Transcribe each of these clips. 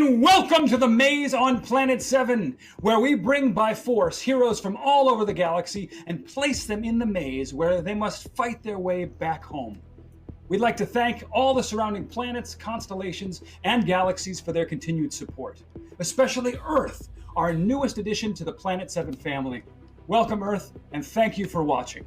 And welcome to the Maze on Planet 7, where we bring by force heroes from all over the galaxy and place them in the maze where they must fight their way back home. We'd like to thank all the surrounding planets, constellations, and galaxies for their continued support, especially Earth, our newest addition to the Planet 7 family. Welcome, Earth, and thank you for watching.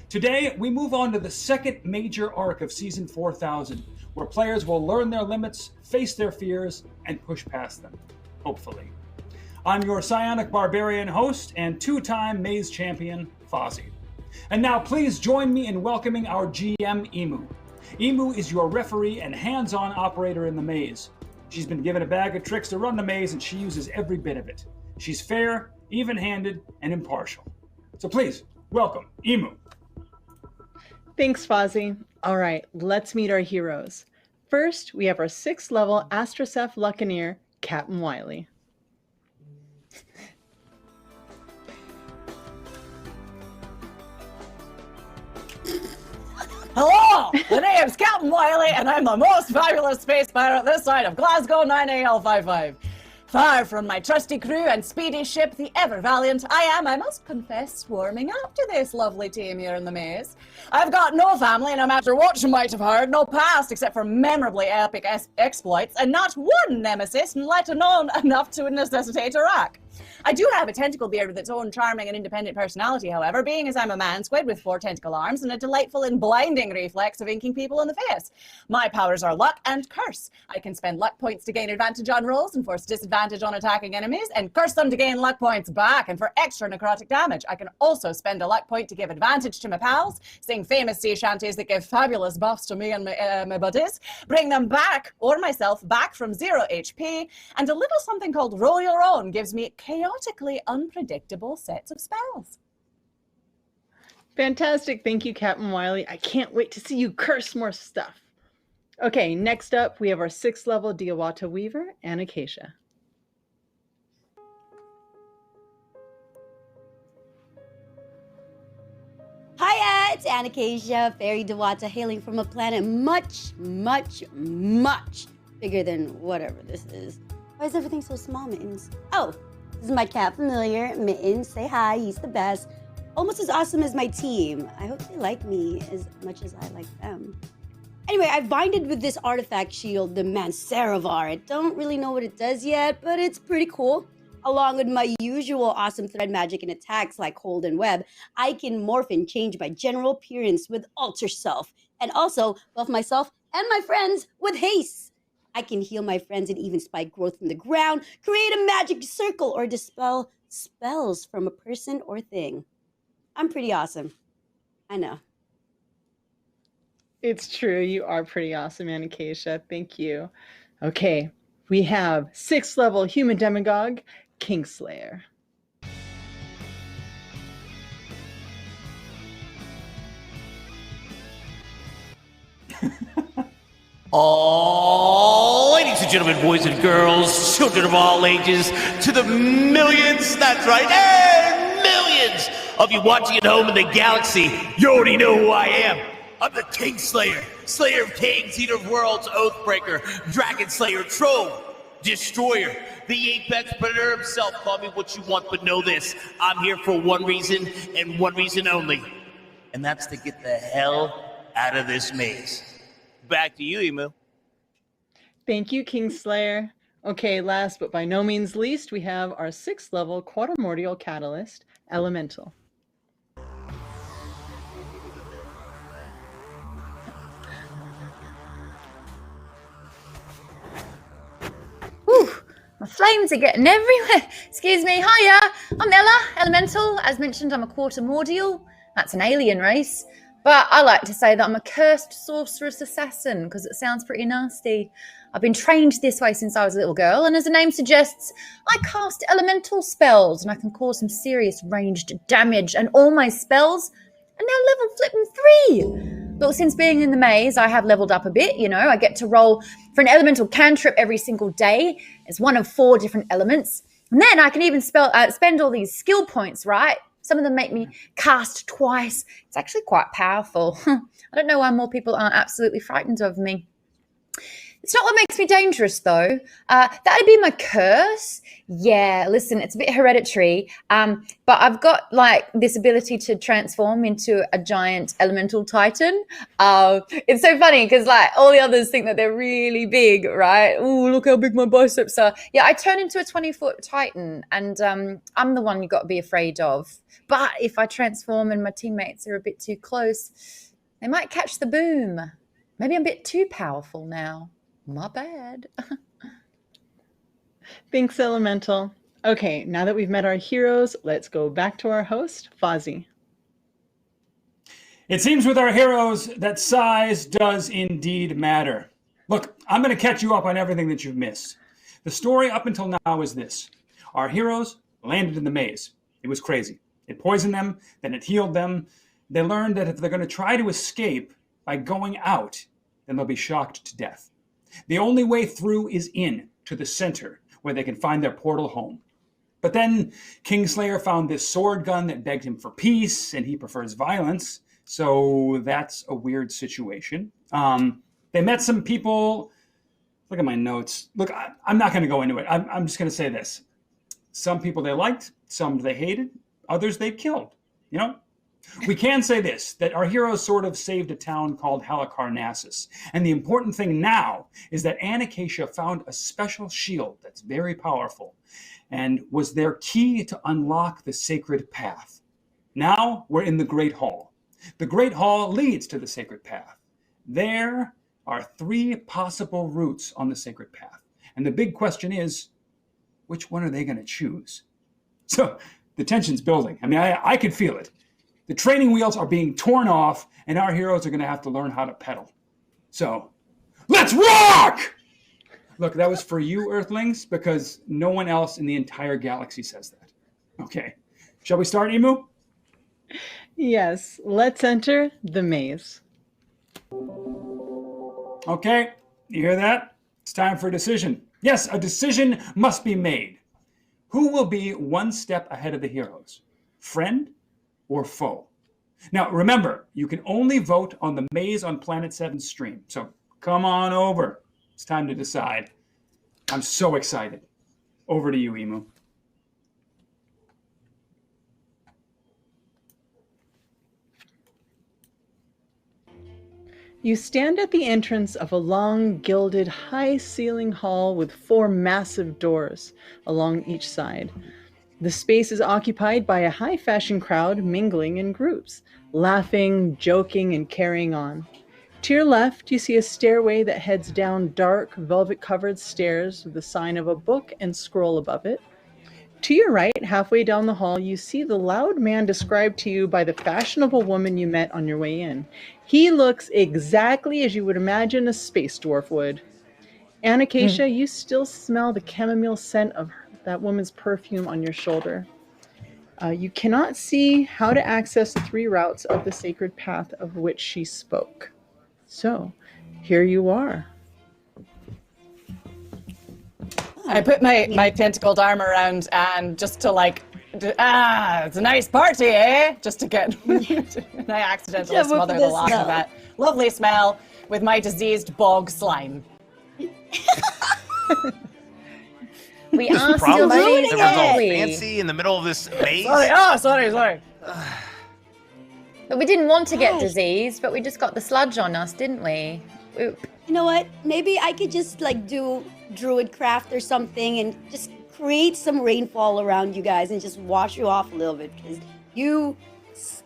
Today, we move on to the second major arc of Season 4000, where players will learn their limits, face their fears, and push past them, hopefully. I'm your psionic barbarian host and two-time Maze champion, Fozzie. And now please join me in welcoming our GM, Emu. Emu is your referee and hands-on operator in the maze. She's been given a bag of tricks to run the maze, and she uses every bit of it. She's fair, even-handed, and impartial. So please, welcome, Emu. Thanks, Fozzie. All right, let's meet our heroes. First, we have our 6th level Astroceph Lucaneer, Captain Wiley. Hello, my name's Captain Wiley, and I'm the most fabulous space pirate this side of Glasgow 9AL55. Far from my trusty crew and speedy ship, the ever valiant, I must confess, warming up to this lovely team here in the maze. I've got no family, no matter what you might have heard, no past except for memorably epic exploits, and not one nemesis, let alone enough to necessitate a rack. I do have a tentacle beard with its own charming and independent personality, however, being as I'm a man squid with 4 tentacle arms and a delightful and blinding reflex of inking people in the face. My powers are luck and curse. I can spend luck points to gain advantage on rolls and force disadvantage on attacking enemies, and curse them to gain luck points back and for extra necrotic damage. I can also spend a luck point to give advantage to my pals, sing famous sea shanties that give fabulous buffs to me and my buddies, bring them back, or myself, back from 0 HP, and a little something called Roll Your Own gives me chaotically unpredictable sets of spells. Fantastic. Thank you, Captain Wiley. I can't wait to see you curse more stuff. Okay, next up, we have our 6th level Diawata Weaver and Acacia. Hiya, it's Anacacia, Fairy Diawata, hailing from a planet much, much, much bigger than whatever this is. Why is everything so small, Mittens? Oh, this is my cat familiar, Mittens. Say hi, he's the best. Almost as awesome as my team. I hope they like me as much as I like them. Anyway, I've binded with this artifact shield, the Mansaravar. I don't really know what it does yet, but it's pretty cool. Along with my usual awesome thread magic and attacks like hold and web, I can morph and change my general appearance with Alter Self, and also buff myself and my friends with haste. I can heal my friends and even spike growth from the ground, create a magic circle, or dispel spells from a person or thing. I'm pretty awesome. I know. It's true. You are pretty awesome, Anacacia. Thank you. Okay, we have 6th level Human Demagogue, Kingslayer. Ladies and gentlemen, boys and girls, children of all ages, to the millions, that's right, and millions of you watching at home in the galaxy, you already know who I am. I'm the Kingslayer, Slayer of Kings, Eater of Worlds, Oathbreaker, Dragon Slayer, Troll, Destroyer, the Apex Predator himself. Call me what you want, but know this, I'm here for one reason and one reason only, and that's to get the hell out of this maze. Back to you, Emu. Thank you, Kingslayer. Okay, last but by no means least, we have our 6th level Quatermordial Catalyst, Elemental. Whew, my flames are getting everywhere. Excuse me, hiya, I'm Ella, Elemental. As mentioned, I'm a Quatermordial. That's an alien race. But I like to say that I'm a cursed sorceress assassin because it sounds pretty nasty. I've been trained this way since I was a little girl, and as the name suggests, I cast elemental spells and I can cause some serious ranged damage, and all my spells are now level flipping 3. But since being in the maze, I have leveled up a bit, you know. I get to roll for an elemental cantrip every single day. It's one of 4 different elements. And then I can even spend all these skill points, right? Some of them make me cast twice. It's actually quite powerful. I don't know why more people aren't absolutely frightened of me. It's not what makes me dangerous, though. That'd be my curse. Yeah, listen, it's a bit hereditary, but I've got like this ability to transform into a giant elemental titan. It's so funny because like all the others think that they're really big, right? Oh, look how big my biceps are. Yeah, I turn into a 20-foot titan, and I'm the one you got to be afraid of. But if I transform and my teammates are a bit too close, they might catch the boom. Maybe I'm a bit too powerful now. My bad. Thanks, Elemental. Okay, now that we've met our heroes, let's go back to our host, Fozzie. It seems with our heroes that size does indeed matter. Look, I'm going to catch you up on everything that you've missed. The story up until now is this. Our heroes landed in the maze. It was crazy. It poisoned them, then it healed them. They learned that if they're going to try to escape by going out, then they'll be shocked to death. The only way through is in, to the center, where they can find their portal home. But then Kingslayer found this sword gun that begged him for peace, and he prefers violence, so that's a weird situation. They met some people. Look at my notes. Look, I'm not going to go into it. I'm just going to say this. Some people they liked, some they hated, others they killed, you know? We can say this, that our heroes sort of saved a town called Halicarnassus. And the important thing now is that Anacacia found a special shield that's very powerful and was their key to unlock the sacred path. Now we're in the Great Hall. The Great Hall leads to the sacred path. There are 3 possible routes on the sacred path. And the big question is, which one are they going to choose? So the tension's building. I mean, I could feel it. The training wheels are being torn off, and our heroes are going to have to learn how to pedal. So, let's rock! Look, that was for you, Earthlings, because no one else in the entire galaxy says that. Okay. Shall we start, Emu? Yes, let's enter the maze. Okay, you hear that? It's time for a decision. Yes, a decision must be made. Who will be one step ahead of the heroes? Friend or foe? Now, remember, you can only vote on the Maze on Planet 7 stream. So come on over. It's time to decide. I'm so excited. Over to you, Emu. You stand at the entrance of a long, gilded, high-ceiling hall with 4 massive doors along each side. The space is occupied by a high-fashion crowd mingling in groups, laughing, joking, and carrying on. To your left, you see a stairway that heads down dark, velvet-covered stairs with the sign of a book and scroll above it. To your right, halfway down the hall, you see the loud man described to you by the fashionable woman you met on your way in. He looks exactly as you would imagine a space dwarf would. Anacacia, you still smell the chamomile scent of that woman's perfume on your shoulder. You cannot see how to access the 3 routes of the sacred path of which she spoke. So, here you are. I put my tentacled arm around and just to like, it's a nice party, eh? Just to get, and I accidentally smother the loss of that lovely smell with my diseased bog slime. We are still Probably ruining everyone's all it. fancy in the middle of this maze. Sorry. But we didn't want to get disease, but we just got the sludge on us, didn't we? Oop. You know what? Maybe I could just like do druid craft or something and just create some rainfall around you guys and just wash you off a little bit because you. Just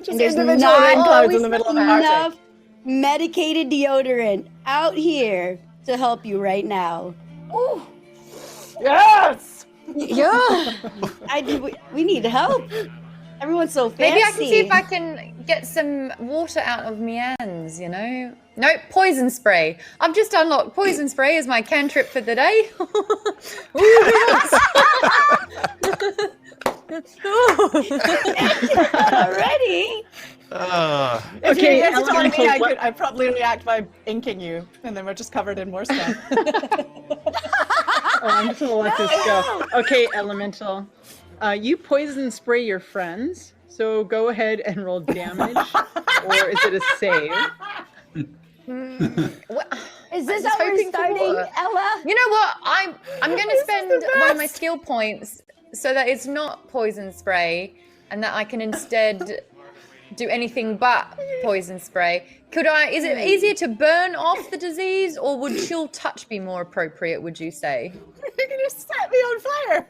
there's individual not rain clouds in the middle of the enough Arctic. medicated deodorant out here to help you right now. Ooh. Yes! Yeah. We need help. Everyone's so fancy. Maybe I can see if I can get some water out of Mian's, you know? Nope, poison spray. I've just unlocked poison spray as my cantrip for the day. Already? If Okay, you guys told me Elemental, I'd probably react by inking you, and then we're just covered in more stuff. I'm just gonna let this go. Okay, Elemental. You poison spray your friends, so go ahead and roll damage, or is it a save? Is this just how we're hoping for starting, more. Ella? You know what? I'm going to spend one of my skill points so that it's not poison spray, and that I can instead do anything but poison spray. Is it easier to burn off the disease, or would chill touch be more appropriate, would you say? You're going to set me on fire.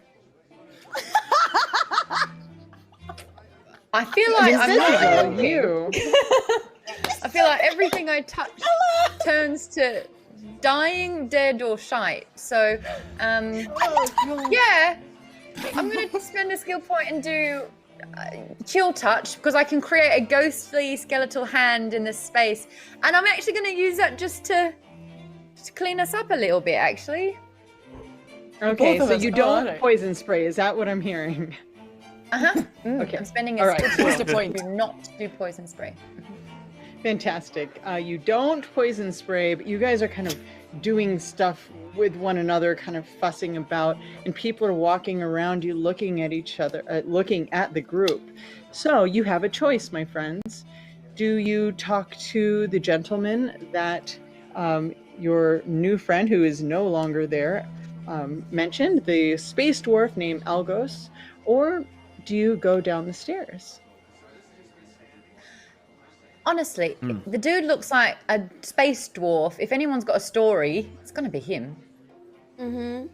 I feel like I'm not helping. you. I feel like everything I touch turns to dying, dead, or shite. So, yeah, I'm going to spend a skill point and do chill touch, because I can create a ghostly skeletal hand in this space, and I'm actually going to use that just to clean us up a little bit, actually. Okay, Both of so us. you Oh, don't alright. poison spray. Is that what I'm hearing? Okay. I'm spending a All right. skill Just a point point. to not do poison spray. Fantastic. You don't poison spray, but you guys are kind of doing stuff with one another, kind of fussing about, and people are walking around you looking at each other, looking at the group. So you have a choice, my friends. Do you talk to the gentleman that your new friend, who is no longer there, mentioned, the space dwarf named Algos, or do you go down the stairs? Honestly, the dude looks like a space dwarf. If anyone's got a story, it's going to be him. Mm-hmm.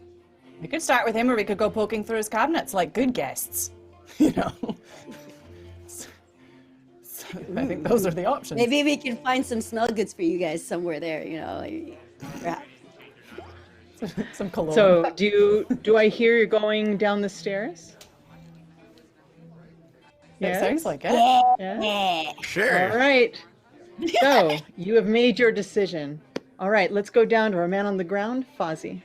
We could start with him, or we could go poking through his cabinets like good guests. You know? So I think those are the options. Maybe we can find some smell goods for you guys somewhere there, you know. Perhaps. Some cologne. So do I hear you're going down the stairs? It sounds like it. Yeah. Sure. All right. So you have made your decision. All right, let's go down to our man on the ground, Fozzie.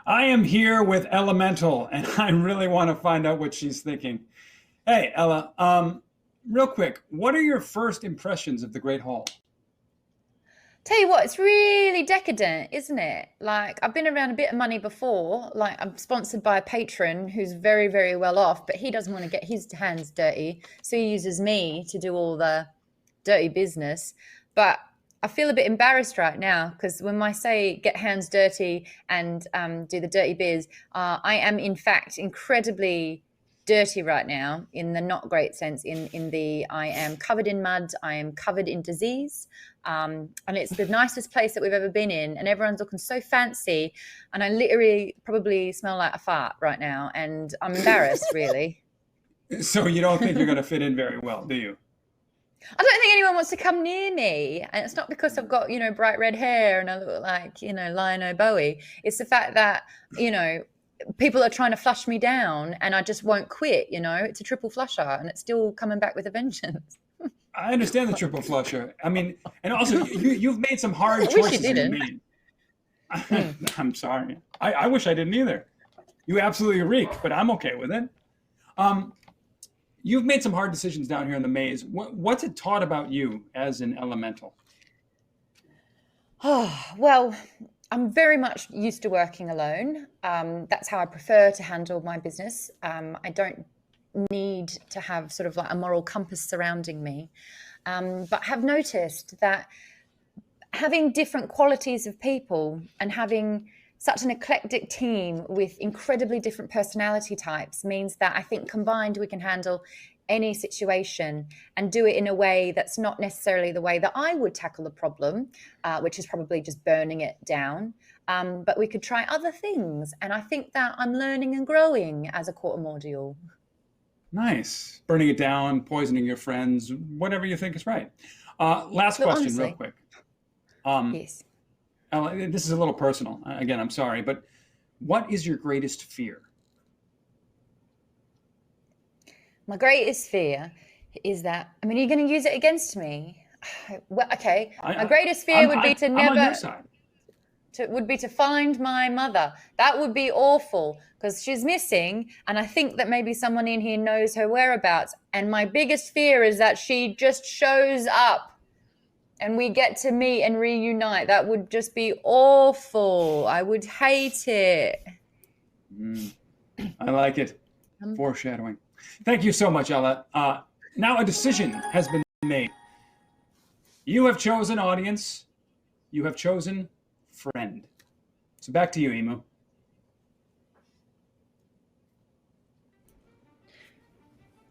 I am here with Elemental, and I really want to find out what she's thinking. Hey, Ella, real quick, what are your first impressions of the Great Hall? Tell you what, it's really decadent, isn't it? Like, I've been around a bit of money before. Like, I'm sponsored by a patron who's very, very well off, but he doesn't want to get his hands dirty. So he uses me to do all the dirty business. But I feel a bit embarrassed right now, because when I say get hands dirty and do the dirty biz, I am, in fact, incredibly dirty right now, in the not great sense, in the I am covered in mud, I am covered in disease, and it's the nicest place that we've ever been in, and everyone's looking so fancy, and I literally probably smell like a fart right now, and I'm embarrassed, really. So you don't think you're going to fit in very well, do you? I don't think anyone wants to come near me, and it's not because I've got, bright red hair and I look like, Lionel Bowie. It's the fact that, people are trying to flush me down, and I just won't quit. It's a triple flusher, and it's still coming back with a vengeance. I understand the triple flusher. I mean, and also you've made some hard I wish you choices. didn't. I'm sorry. I wish I didn't either. You absolutely reek, but I'm okay with it. You've made some hard decisions down here in the maze. What's it taught about you as an elemental? Well, I'm very much used to working alone. That's how I prefer to handle my business. I don't need to have sort of like a moral compass surrounding me, but have noticed that having different qualities of people and having such an eclectic team with incredibly different personality types means that I think combined we can handle any situation and do it in a way that's not necessarily the way that I would tackle the problem, which is probably just burning it down. But we could try other things. And I think that I'm learning and growing as a quartermordial. Nice. Burning it down, poisoning your friends, whatever you think is right. Last But question, honestly, real quick. Yes. Ella, this is a little personal. Again, I'm sorry, but what is your greatest fear? My greatest fear is that, are you going to use it against me? Well, okay. My greatest fear would be to I'm on never... your side. would be to find my mother. That would be awful, because she's missing, and I think that maybe someone in here knows her whereabouts. And my biggest fear is that she just shows up and we get to meet and reunite. That would just be awful. I would hate it. I like it. Foreshadowing. Thank you so much, Ella. Now a decision has been made. You have chosen audience. You have chosen friend. So back to you, Emu.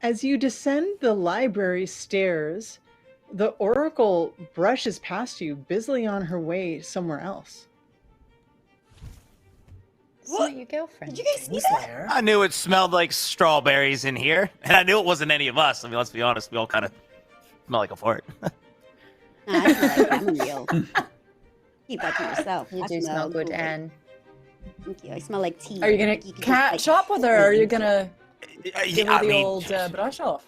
As you descend the library stairs, the Oracle brushes past you, busily on her way somewhere else. It's not your girlfriend. Did you guys see that? I knew it smelled like strawberries in here, and I knew it wasn't any of us. I mean, let's be honest, we all kind of smell like a fart. Nah, I smell like chamomile. Keep that to yourself. You I do smell good, Anne. Thank you. I smell like tea. Are you gonna could just, catch like, up with her, or are you gonna give her I the mean, old brush off?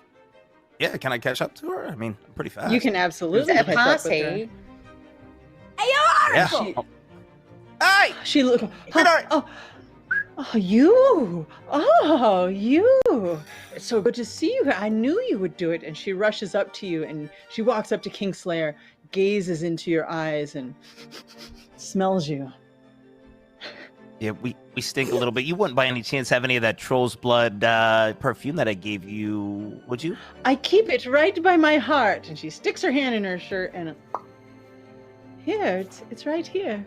yeah, can I catch up to her? I mean, I'm pretty fast. You can absolutely Is it a catch up with her. party? Hey, Yeah. Oracle! Hey! She look. Bernard! You! Oh, you! It's so good to see you. I knew you would do it. And she rushes up to you, and she walks up to Kingslayer, gazes into your eyes, and smells you. Yeah, we stink a little bit. You wouldn't by any chance have any of that troll's blood perfume that I gave you, would you? I keep it right by my heart. And she sticks her hand in her shirt, and here, it's right here.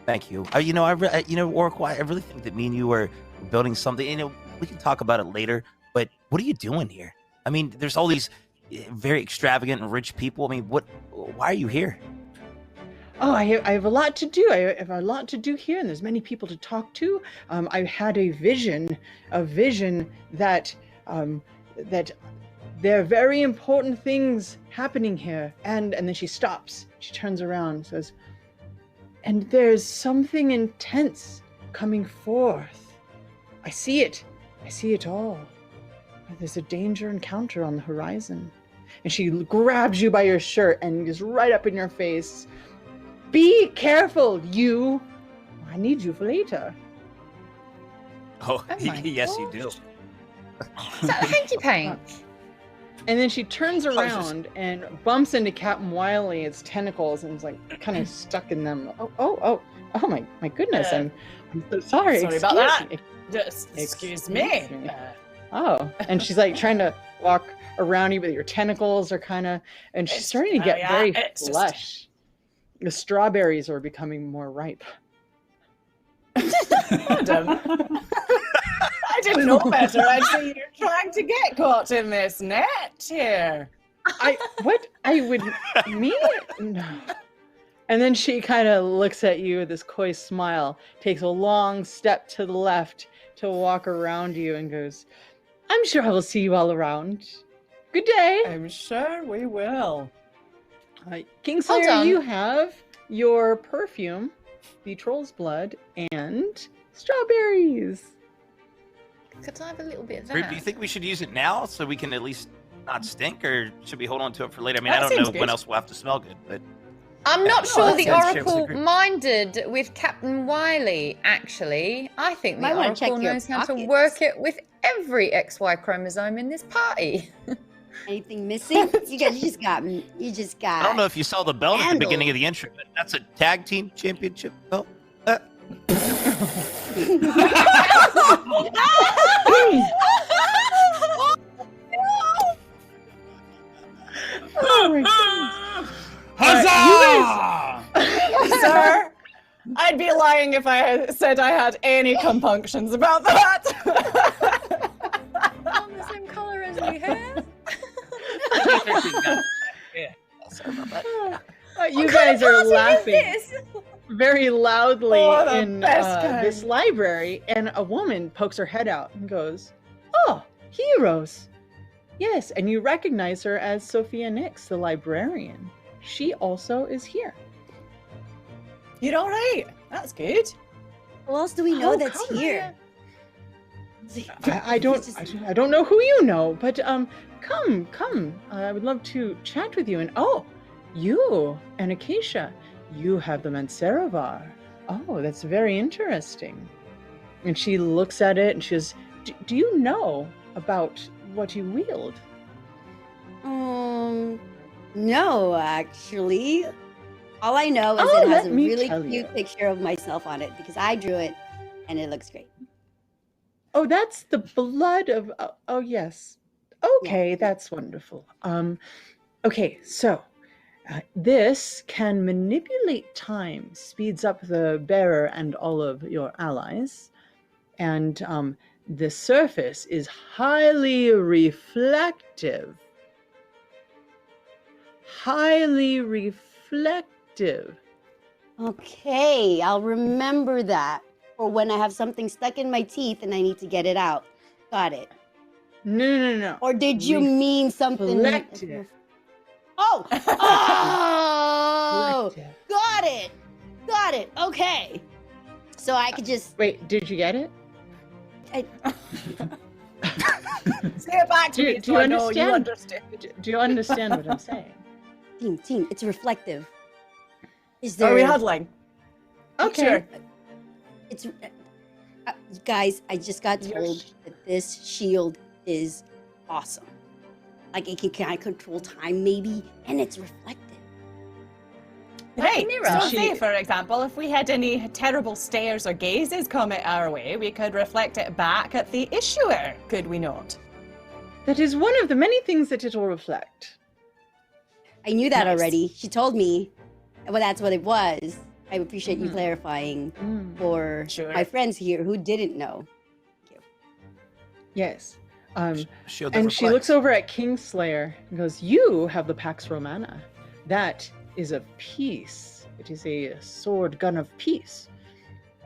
Thank you. Oracle, I really think that me and you are building something. You know, we can talk about it later, but what are you doing here? I mean, there's all these very extravagant and rich people. I mean, why are you here? Oh, I have a lot to do. I have a lot to do here, and there's many people to talk to. I had a vision that that there are very important things happening here. And then she stops. She turns around and says, and there's something intense coming forth. I see it. I see it all. There's a danger encounter on the horizon. And she grabs you by your shirt and is right up in your face. Be careful, you. I need you for later. Oh, Oh my yes, you do. Is that a hanky pank? And then she turns was just- around and bumps into Captain Wiley, its tentacles, and is like kind of stuck in them. Oh my goodness. I'm so sorry. Sorry about Excuse that. me. Just excuse Excuse me. me. Oh, and she's like trying to walk around you, but your tentacles are kind of, and she's It's- starting to get yeah, very it's just- flush. The strawberries are becoming more ripe. Madam, I didn't know better. I'd say you're trying to get caught in this net here. I would mean it? No. And then she kind of looks at you with this coy smile, takes a long step to the left to walk around you, and goes, I'm sure I will see you all around. Good day. I'm sure we will. Hold Kingslayer, on. you have your perfume, the troll's blood, and strawberries. Could I have a little bit of Reap, that? do you think we should use it now so we can at least not stink, or should we hold on to it for later? I mean, That I don't seems know good. when else we'll have to smell good, but I'm not No, sure that the sounds Oracle great. minded with Captain Wiley, actually. I think the Might wanna check Oracle your knows how to pockets. work it with every XY chromosome in this party. Anything missing? You just got. I don't know if you saw the belt at the beginning of the intro, but that's a tag team championship belt. Oh my Huzzah! Sir, I'd be lying if I had said I had any compunctions about that. I'm the same colour as your hair. Yeah. You guys are Party is laughing this? very loudly Oh, the in best kind. this library, and a woman pokes her head out and goes, "Oh, heroes!" Yes, and you recognize her as Sophia Nix, the librarian. She also is here. You're all right. That's good. Who else do we know Oh, that's come here? I don't know who you know, but come. I would love to chat with you. And oh, you and Acacia, you have the Mansaravar. Oh, that's very interesting. And she looks at it and she says, do you know about what you wield? No, actually. All I know is Oh, it has let a me really tell cute you. picture of myself on it because I drew it and it looks great. Oh, that's the blood of. Oh, yes. Okay, that's wonderful. Okay, so this can manipulate time, speeds up the bearer and all of your allies, and the surface is highly reflective. Highly reflective. Okay, I'll remember that. Or when I have something stuck in my teeth and I need to get it out. Got it. No. Or did you mean something? Reflective. Oh! Oh! Reflective. Got it. Okay. So I could just. Wait, did you get it? I, Say it back to me Do so you I know you understand? understood. Do you understand what I'm saying? team, it's reflective. Is Are there. we huddling? Okay. Sure. It's. Guys, I just got told that this shield is awesome. Like, it can kind of control time, maybe, and it's reflective. Right. mirror. So say, for example, if we had any terrible stares or gazes come our way, we could reflect it back at the issuer, could we not? That is one of the many things that it will reflect. I knew that Nice. already. She told me. Well, that's what it was. I appreciate you clarifying for Sure. my friends here who didn't know. Yes. Shield that And she reflects. looks over at Kingslayer and goes, "You have the Pax Romana. That is of peace. It is a sword gun of peace.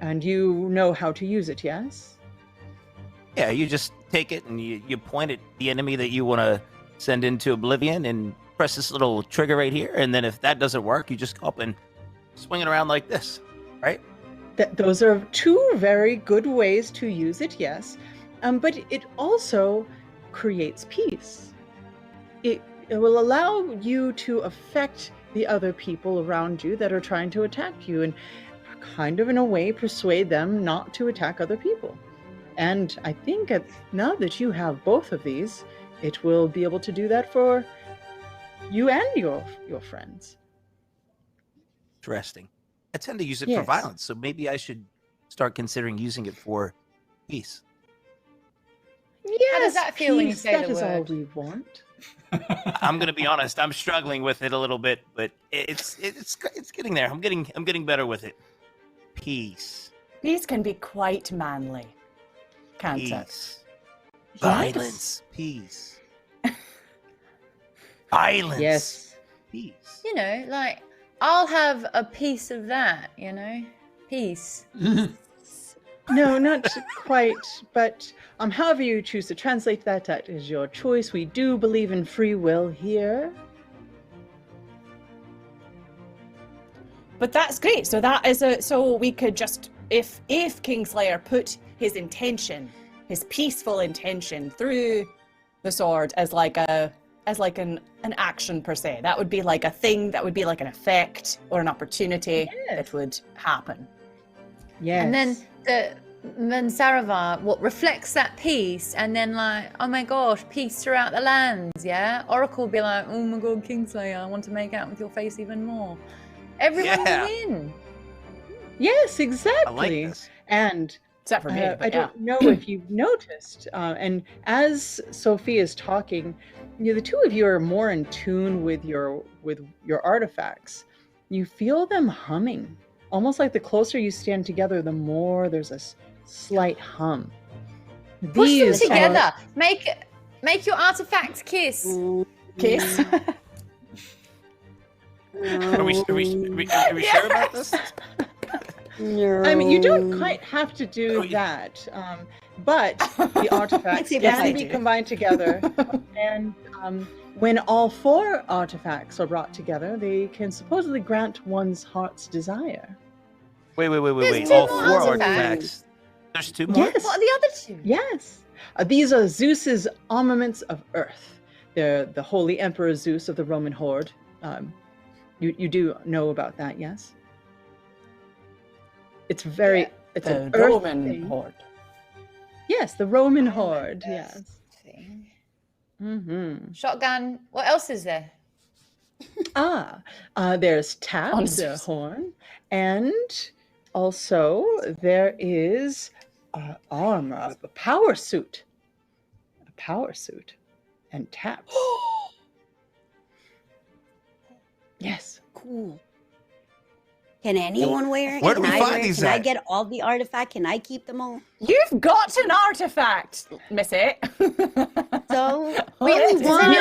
And you know how to use it, yes?" Yeah, you just take it and you point at the enemy that you want to send into oblivion and press this little trigger right here. And then if that doesn't work, you just go up and swing it around like this, right? Those are two very good ways to use it, yes. But it also creates peace. It will allow you to affect the other people around you that are trying to attack you and kind of in a way persuade them not to attack other people. And I think now that you have both of these, it will be able to do that for you and your friends. Interesting. I tend to use it for Yes. violence, so maybe I should start considering using it for peace. Yes, that feel when you peace, say that the is all word? we want. I'm gonna be honest. I'm struggling with it a little bit, but it's getting there. I'm getting better with it. Peace. These can be quite manly, can't it? Peace. Violence. Peace. Violence. Yes. Peace. You know, like, I'll have a piece of that, you know? Peace. No, not quite, but however you choose to translate that, that is your choice. We do believe in free will here. But that's great. So that is so we could just if Kingslayer put his intention, his peaceful intention through the sword as like an action per se. That would be like a thing, that would be like an effect or an opportunity that would happen. Yes. And then Saravar, reflects that peace, and then like, oh my gosh, peace throughout the lands, yeah? Oracle will be like, oh my god, Kingslayer, I want to make out with your face even more. Everyone will win. Yes, I exactly. like this. And Except for me. I But yeah. don't know if you've noticed, and as Sophie is talking, the two of you are more in tune with your artifacts. You feel them humming, almost like the closer you stand together, the more there's a slight hum. Push them These together. are- Make your artifacts kiss. Case. Are we sure about this? No. I mean, you don't quite have to do that, but the artifacts Yes, can I be do. combined together. And when all four artifacts are brought together, they can supposedly grant one's heart's desire. Wait. There's two All more four artifacts. artifacts. There's two more? Yes. What are the other two? Yes. These are Zeus's armaments of Earth. They're the Holy Emperor Zeus of the Roman Horde. You do know about that, yes? It's very, it's The an Earth Roman thing. horde. Yes, the Roman Horde, Earth yes. thing. Mm-hmm. Shotgun. What else is there? There's tap, On the Zeus. horn, and also there is armor, a power suit. A power suit. And taps. Yes. Cool. Can anyone wear it? Where do we Can I find wear it? these Can I at? get all the artifact? Can I keep them all? You've got an artifact, Missy. So, Only The one.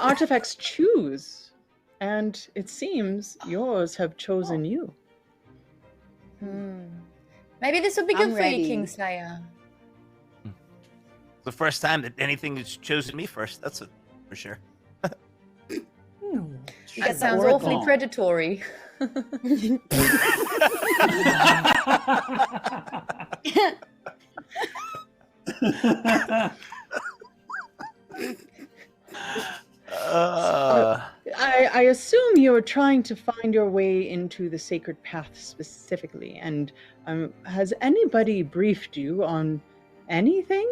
artifacts choose, and it seems yours have chosen you. Maybe this will be good I'm for you, ready. Kingslayer. The first time that anything has chosen me first. That's for sure. That sounds Oracle. awfully predatory. I assume you're trying to find your way into the sacred path specifically, and has anybody briefed you on anything?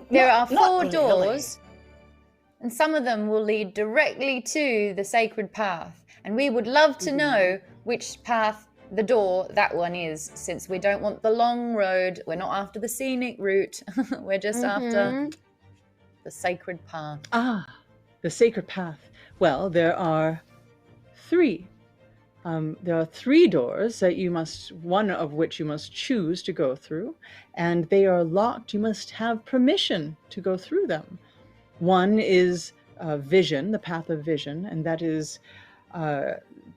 There are not four really. doors, and some of them will lead directly to the sacred path. And we would love to know which path the door that one is, since we don't want the long road. We're not after the scenic route. We're just after the sacred path. Ah, the sacred path. Well, there are three. There are three doors that one of which you must choose to go through, and they are locked. You must have permission to go through them. One is vision, the path of vision, and that is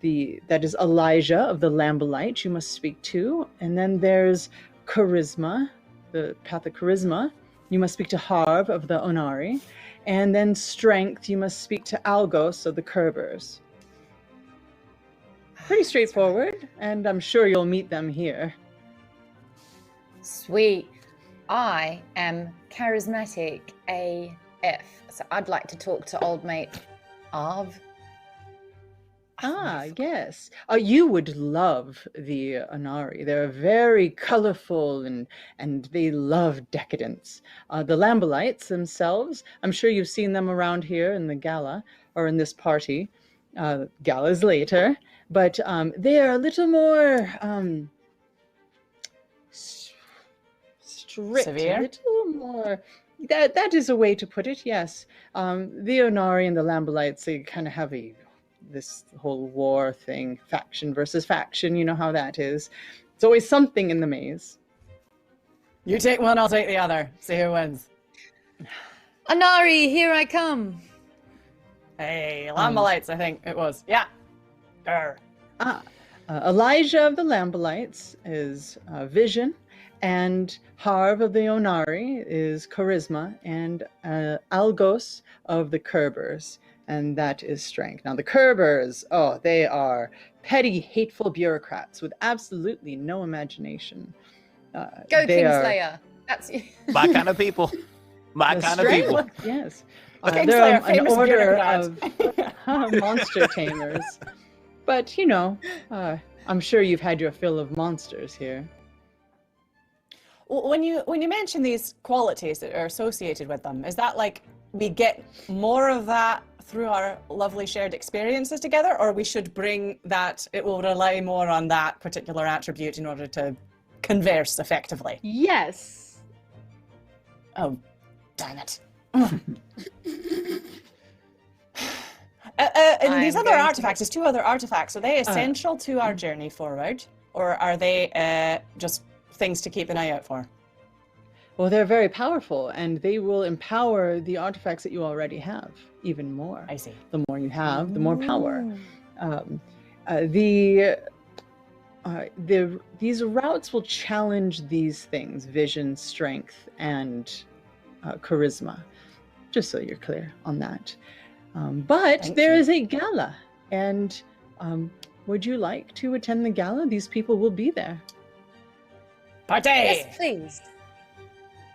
Elijah of the Lambolite you must speak to. And then there's charisma, the path of charisma. You must speak to Harv of the Onari. And then strength, you must speak to Algos of the Curbers. Pretty straightforward, and I'm sure you'll meet them here. Sweet. I am charismatic AF, so I'd like to talk to old mate Arv. Ah, yes. You would love the Onari. They're very colorful and they love decadence. The Lambolites themselves, I'm sure you've seen them around here in the gala, or in this party. Gala's later. But they are a little more strict. Severe? A little more... That is a way to put it, yes. The Onari and the Lambolites, they kind of have this whole war thing, faction versus faction, you know how that is. It's always something in the maze. You take one, I'll take the other. See who wins. Anari, here I come. Hey, Lamolites, I think it was. Yeah. Elijah of the Lambolites is vision, and Harv of the Onari is charisma, and Algos of the Curbers, and that is strength. Now the Curbers, they are petty, hateful bureaucrats with absolutely no imagination. Go, they are- Kingslayer. That's you. My kind of people. My The kind of strength, people. yes. Kingslayer, They're an famous order bureaucrat. of monster tamers. But, I'm sure you've had your fill of monsters here. When you mention these qualities that are associated with them, is that like we get more of that through our lovely shared experiences together, or we should bring that, it will rely more on that particular attribute in order to converse effectively? Yes. Oh, damn it. And these I'm other going to- artifacts, these two other artifacts, are they essential to our journey forward, or are they just things to keep an eye out for? Well, they're very powerful, and they will empower the artifacts that you already have even more. I see. The more you have, the more power. These routes will challenge these things: vision, strength, and charisma. Just so you're clear on that. But Thank there you. is a gala, and would you like to attend the gala? These people will be there. Party! Yes, please.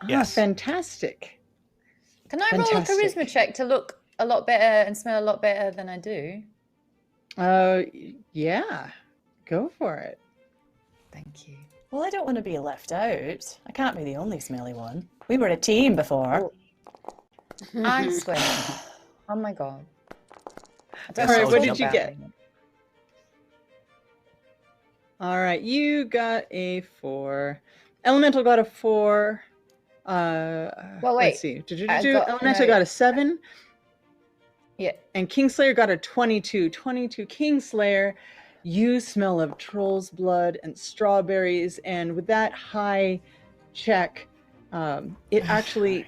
Yes. Fantastic. Can I roll a Fantastic. charisma check to look a lot better and smell a lot better than I do? Yeah, go for it. Thank you. Well, I don't want to be left out. I can't be the only smelly one. We were a team before. I swear. Oh my god. I don't All right, know what to did feel you bad. get? All right, you got a 4. Elemental got a 4. Well, wait. Let's see. no. Elemental got a 7. Yeah. And Kingslayer got a 22. 22 Kingslayer. You smell of troll's blood and strawberries. And with that high check, it actually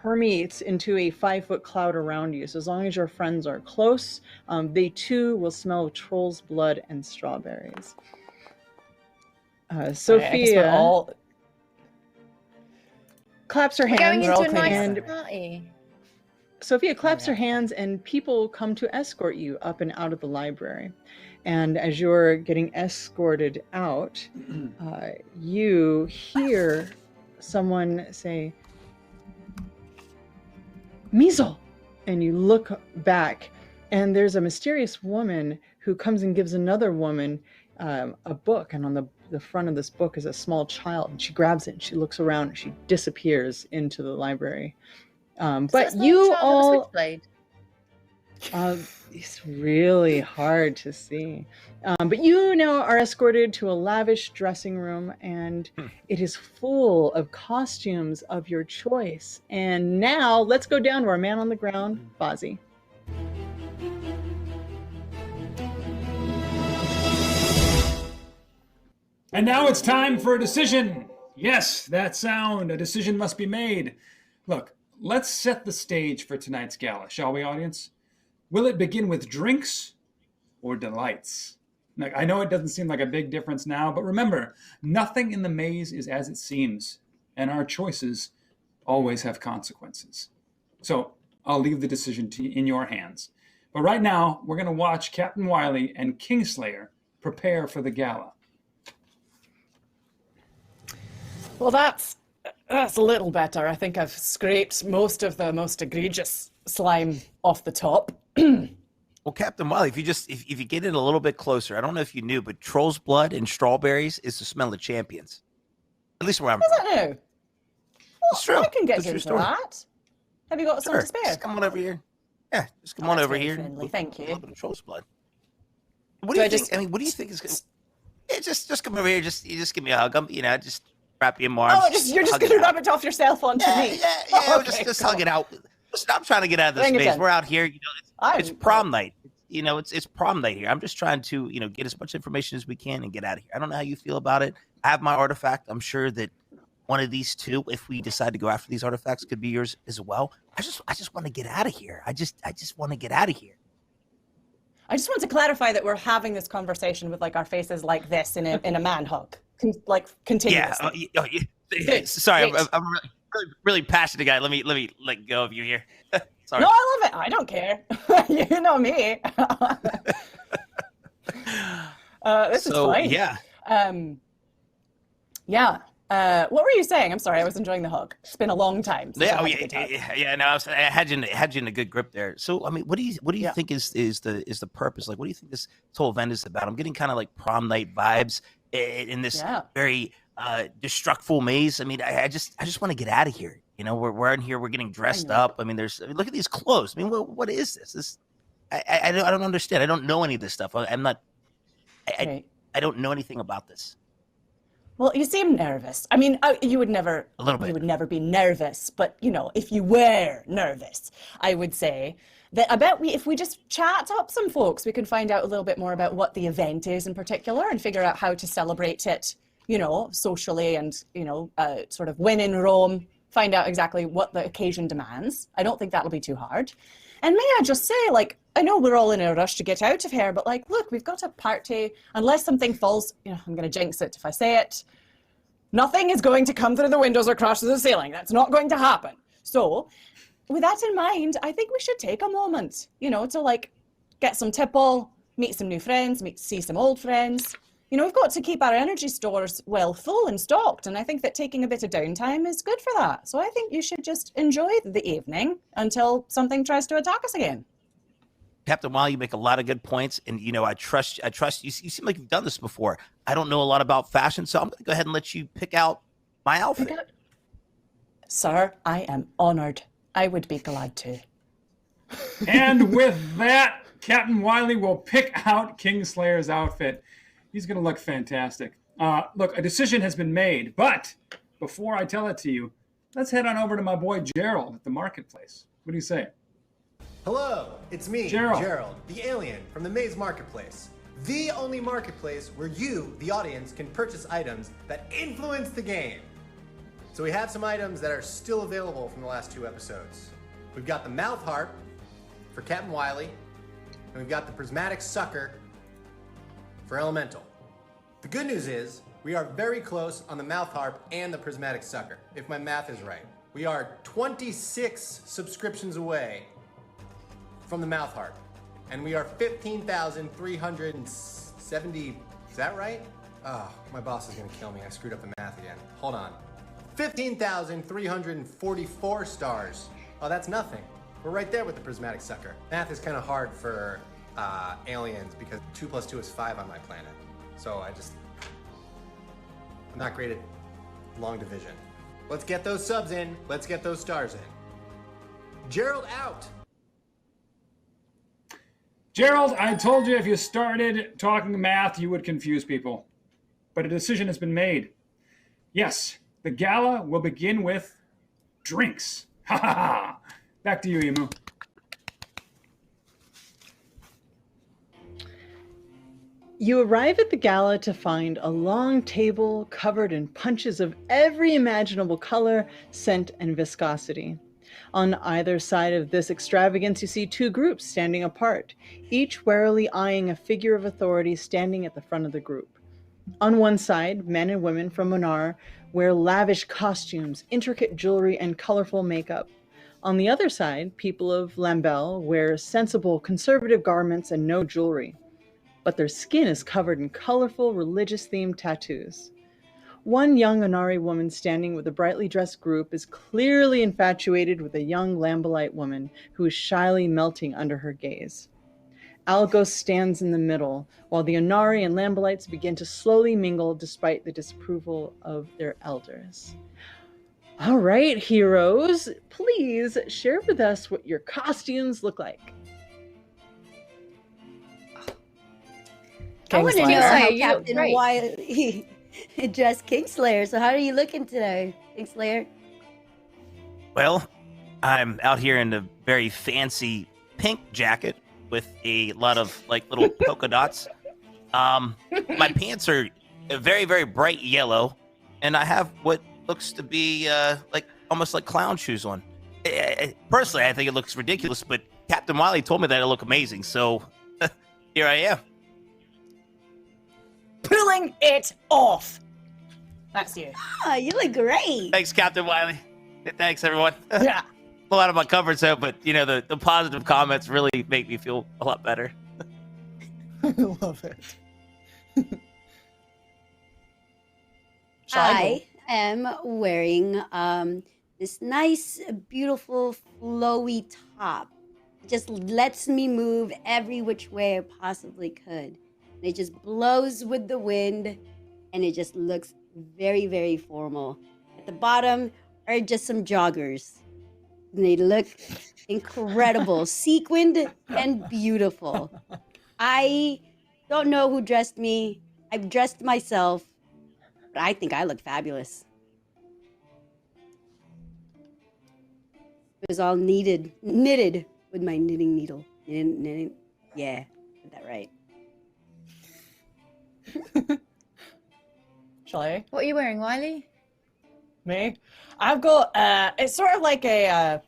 permeates into a 5-foot cloud around you. So as long as your friends are close, they too will smell of troll's blood and strawberries. Sophia claps her hands. Going into a nice and party. Sophia claps her hands, and people come to escort you up and out of the library. And as you're getting escorted out, you hear someone say, Measle! And you look back, and there's a mysterious woman who comes and gives another woman a book. And on the front of this book is a small child. And she grabs it, and she looks around, and she disappears into the library. But you all, it's really hard to see. But you now are escorted to a lavish dressing room, and it is full of costumes of your choice. And now let's go down to our man on the ground, Fozzie. And now it's time for a decision. Yes, that sound. A decision must be made. Look, let's set the stage for tonight's gala, shall we, audience? Will it begin with drinks or delights? Now, I know it doesn't seem like a big difference now, but remember, nothing in the maze is as it seems, and our choices always have consequences. So I'll leave the decision in your hands. But right now, we're going to watch Captain Wiley and Kingslayer prepare for the gala. Well, that's a little better. I think I've scraped most of the most egregious slime off the top. Well, Captain Wiley, if you get in a little bit closer, I don't know if you knew, but troll's blood and strawberries is the smell of champions. At least where I'm from. Is that new? Well, it's true. I can get It's a true into story. that. Have you got some to spare? Just come on over here. Yeah, just come on over here. Friendly. Thank you. A little bit of troll's blood. What do you think? I mean, what do you think is going? Yeah, just come over here. You just give me a hug. Just wrap you in my arms. Oh, you're just going to rub it off yourself onto me. Yeah. Oh, okay, just hug it out. Listen, I'm trying to get out of this Bring it space. in. We're out here. It's prom night. It's prom night here. I'm just trying to, get as much information as we can and get out of here. I don't know how you feel about it. I have my artifact. I'm sure that one of these two, if we decide to go after these artifacts, could be yours as well. I just want to get out of here. I just want to get out of here. I just want to clarify that we're having this conversation with our faces like this in a man hug, continuously. Yeah. Sorry, Great. I'm really passionate guy. Let me let go of you here. Sorry. No, I love it. I don't care. You know me. This is fine. Yeah. What were you saying? I'm sorry. I was enjoing the hug. It's been a long time. Since I had a good hug. No, I had you in a good grip there. So, I mean, what do you think is the purpose? Like, what do you think this whole event is about? I'm getting kind of like prom night vibes in this very destructive maze. I mean, I just want to get out of here. We're in here. We're getting dressed up. I mean, look at these clothes. I mean, what is this? I don't understand. I don't know any of this stuff. I'm not. I don't know anything about this. Well, you seem nervous. I mean, you would never. A little bit. You would never be nervous, but if you were nervous, I would say that if we just chat up some folks, we can find out a little bit more about what the event is in particular and figure out how to celebrate it, socially and sort of when in Rome. Find out exactly what the occasion demands. I don't think that'll be too hard. And may I just say, I know we're all in a rush to get out of here, but look, we've got a party. Unless something falls, I'm going to jinx it if I say it. Nothing is going to come through the windows or crash through the ceiling. That's not going to happen. So, with that in mind, I think we should take a moment, to get some tipple, meet some new friends, see some old friends. We've got to keep our energy stores full and stocked, and I think that taking a bit of downtime is good for that. So I think you should just enjoy the evening until something tries to attack us again. Captain Wiley, you make a lot of good points, and I trust you. You seem like you've done this before. I don't know a lot about fashion, so I'm going to go ahead and let you pick out my outfit. Sir, I am honored. I would be glad to. And with that, Captain Wiley will pick out Kingslayer's outfit. He's going to look fantastic. Look, a decision has been made, but before I tell it to you, let's head on over to my boy Gerald at the marketplace. What do you say? Hello, it's me, Gerald, the alien from the Maze Marketplace. The only marketplace where you, the audience, can purchase items that influence the game. So we have some items that are still available from the last 2 episodes. We've got the Mouth Harp for Captain Wily, and we've got the Prismatic Sucker for Elemental. The good news is, we are very close on the Mouth Harp and the Prismatic Sucker, if my math is right. We are 26 subscriptions away from the Mouth Harp, and we are 15,370, is that right? Oh, my boss is gonna kill me, I screwed up the math again. Hold on. 15,344 stars. Oh, that's nothing. We're right there with the Prismatic Sucker. Math is kind of hard for aliens because 2 + 2 is 5 on my planet. So I'm not great at long division. Let's get those subs in. Let's get those stars in. Gerald out. Gerald, I told you if you started talking math, you would confuse people. But a decision has been made. Yes, the gala will begin with drinks. Ha ha ha. Back to you, Emu. You arrive at the gala to find a long table covered in punches of every imaginable color, scent, and viscosity. On either side of this extravagance, you see 2 groups standing apart, each warily eyeing a figure of authority standing at the front of the group. On one side, men and women from Monar wear lavish costumes, intricate jewelry, and colorful makeup. On the other side, people of Lambel wear sensible, conservative garments and no jewelry, but their skin is covered in colorful, religious-themed tattoos. One young Onari woman standing with a brightly dressed group is clearly infatuated with a young Lambelite woman who is shyly melting under her gaze. Algos stands in the middle, while the Onari and Lambelites begin to slowly mingle despite the disapproval of their elders. All right, heroes, please share with us what your costumes look like. I want to know Kingslayer. how You look Captain great. Wiley dressed Kingslayer. So how are you looking today, Kingslayer? Well, I'm out here in a very fancy pink jacket with a lot of like little polka dots. My pants are very, very bright yellow, and I have what looks to be like almost like clown shoes on. Personally, I think it looks ridiculous, but Captain Wiley told me that it looked amazing, so here I am. Pulling it off. That's you. Ah, you look great. Thanks, Captain Wiley. Thanks, everyone. Yeah. A lot of my comfort zone, but you know the positive comments really make me feel a lot better. I love it. Shall I I am wearing this nice, beautiful, flowy top. It just lets me move every which way I possibly could. And it just blows with the wind, and it just looks very, very formal. At the bottom are just some joggers. And they look incredible, sequined and beautiful. I don't know who dressed me. I've dressed myself, but I think I look fabulous. It was all knitted with my knitting needle. Knitting. Yeah, did that right. Shall I? What are you wearing, Wiley? Me? I've got it's sort of like a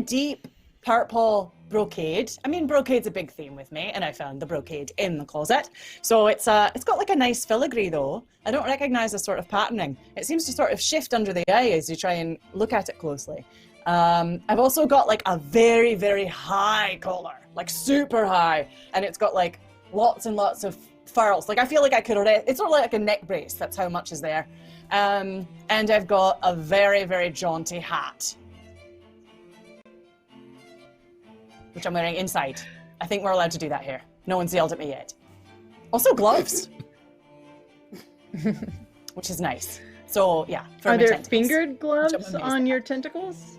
deep purple brocade. I mean, brocade's a big theme with me, and I found the brocade in the closet. So it's got like a nice filigree though. I don't recognize the sort of patterning. It seems to sort of shift under the eye as you try and look at it closely. I've also got like a very, very high collar, like super high, and it's got like lots and lots of furls. Like I feel like I could already, it's sort of like a neck brace. That's how much is there. And I've got a very, very jaunty hat, which I'm wearing inside. I think we're allowed to do that here. No one's yelled at me yet. Also gloves, which is nice. So yeah. for Are my there tentacles, fingered gloves which I'm amazed on at. your tentacles?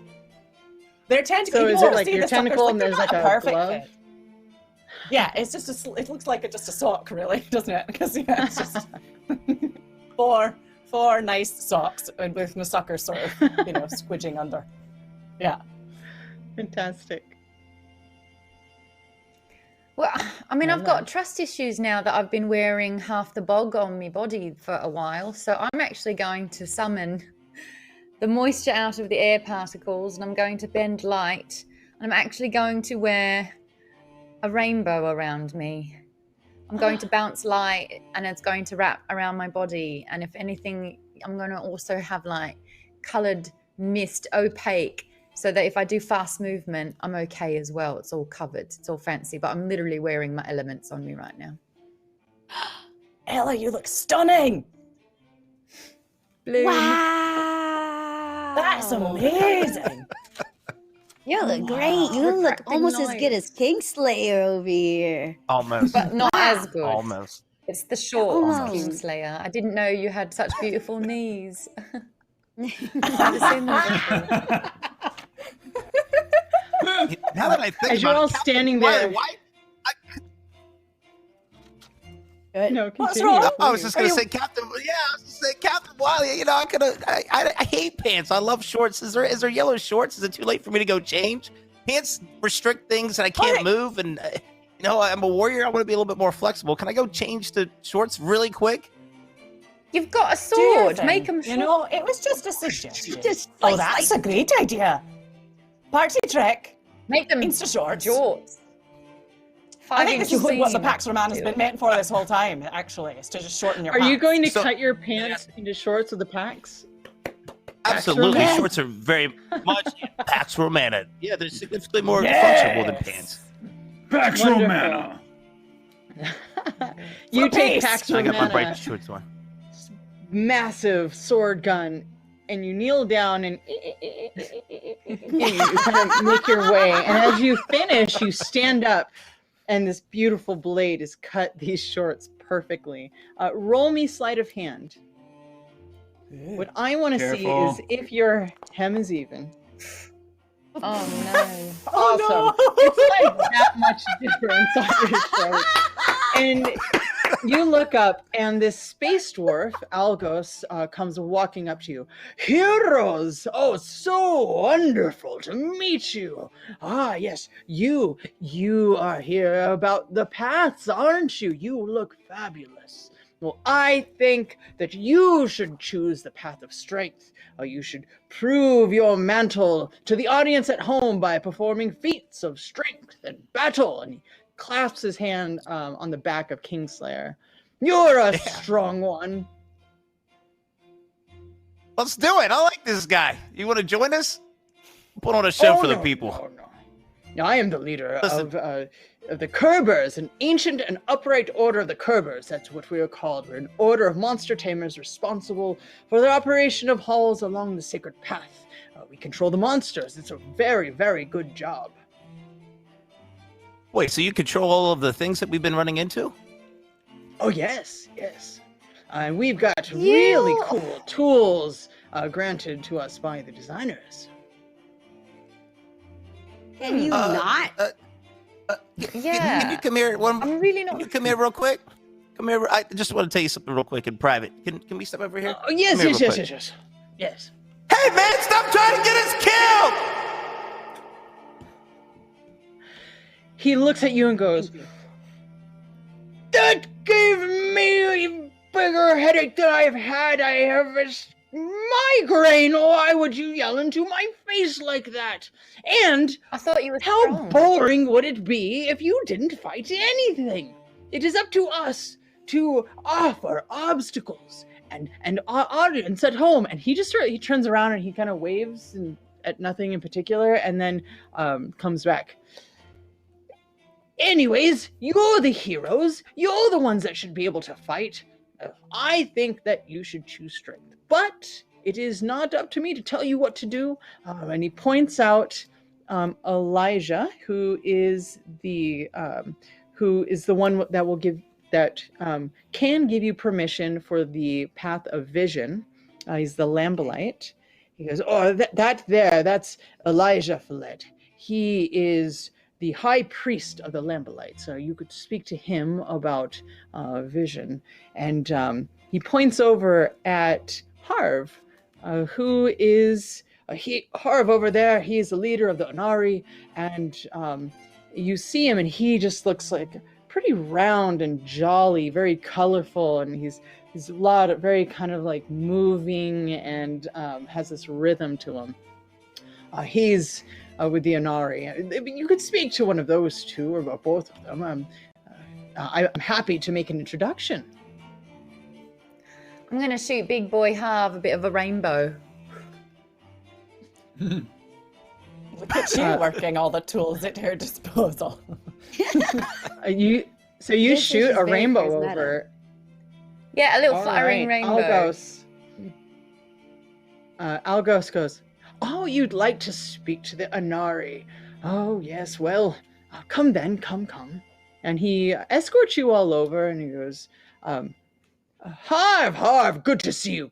They're tentacles. So You is can it like see your the suckers, tentacle and they're there's not like a perfect glove? fit. Yeah, it's just it looks like just a sock, really, doesn't it? Because yeah, it's just four nice socks with my sucker sort of, squidging under. Yeah. Fantastic. Well, I mean, I've Hello. got trust issues now that I've been wearing half the bog on my body for a while. So I'm actually going to summon the moisture out of the air particles, and I'm going to bend light. And I'm actually going to wear a rainbow around me. I'm going to bounce light, and it's going to wrap around my body. And if anything, I'm going to also have like colored mist, opaque, so that if I do fast movement, I'm okay as well. It's all covered. It's all fancy, but I'm literally wearing my elements on me right now. Ella, you look stunning. Blue. Wow. That's amazing. You look great. You look Refracting almost as good as lights. Kingslayer over here. Almost. But not as good. Almost. It's the shorts, Almost. Kingslayer. I didn't know you had such beautiful knees. Never seen them before. Now that I think As you're about all it, Captain standing Wiley, there. why? No, What's continue. wrong? I was just gonna please. say, Captain. Yeah, I was just saying, Captain Wiley. I hate pants. I love shorts. Is there yellow shorts? Is it too late for me to go change? Pants restrict things, and I can't move. And I'm a warrior. I want to be a little bit more flexible. Can I go change to shorts really quick? You've got a Do your sword. thing. Make them short. It was just a suggestion. Just Oh, that's a great idea. Party trick. Make them Insta shorts. shorts. I think this is what the seam. Pax Romana has been meant for this whole time, actually. It's to just shorten your Are you pants. going to So- cut your pants into shorts with the packs? Absolutely, Romana? shorts are very much Pax Romana. Yeah, they're significantly more Yes! functional than pants. Pax Wonderful. Romana. You For take peace. Pax I got my bright Romana, shorts on. massive sword gun, and you kneel down and you kind of make your way. And as you finish, you stand up, and this beautiful blade has cut these shorts perfectly. Roll me sleight of hand. What I want to see Careful. is if your hem is even. Oh no. Awesome. It's like that much difference on your shirt. And you look up, and this space dwarf, Algos, comes walking up to you. Heroes! Oh, so wonderful to meet you. Ah, yes, you are here about the paths, aren't you? You look fabulous. Well, I think that you should choose the path of strength. You should prove your mantle to the audience at home by performing feats of strength and battle. And he clasps his hand on the back of Kingslayer. You're a strong one. Let's do it. I like this guy. You want to join us? Put on a show for the people. No, I am the leader Listen. of the Kerbers, an ancient and upright order of the Kerbers. That's what we are called. We're an order of monster tamers responsible for the operation of halls along the sacred path. We control the monsters. It's a very, very good job. Wait, so you control all of the things that we've been running into? Oh, yes. And we've got really cool tools granted to us by the designers. Can you not? Yeah. Can you come here? I'm really not. Can you come here real quick? Come here. I just want to tell you something real quick in private. Can we step over here? Oh, yes, Come here real quick. Yes. Hey, man, stop trying to get us killed! He looks at you and goes, "That gave me a bigger headache than I've had. I have a migraine. Why would you yell into my face like that? And I thought you were how strong. boring would it be if you didn't fight anything? It is up to us to offer obstacles and our audience at home." And he turns around and he kind of waves at nothing in particular, and then comes back. "Anyways, you're the heroes. You're the ones that should be able to fight. I think that you should choose strength, but it is not up to me to tell you what to do." And he points out Elijah, who is the one that will can give you permission for the path of vision. He's the Lambolite. He goes, "Oh, that's Elijah Follett. He is the high priest of the Lambolite. So you could speak to him about vision. And he points over at Harv, who is Harv over there. He's the leader of the Onari, and you see him, and he just looks like pretty round and jolly, very colorful, and he's a lot of very kind of like moving and has this rhythm to him. He's with the Onari. You could speak to one of those two or both of them. I'm happy to make an introduction. I'm going to shoot Big Boy Harv a bit of a rainbow. Look at you working all the tools at your disposal. You This shoot is a very rainbow charismatic. over. Yeah, a little All fluttering right, rainbow. Algos goes, "Oh, you'd like to speak to the Onari. Oh, yes, well, come then, come. And he escorts you all over, and he goes, Harv, good to see you.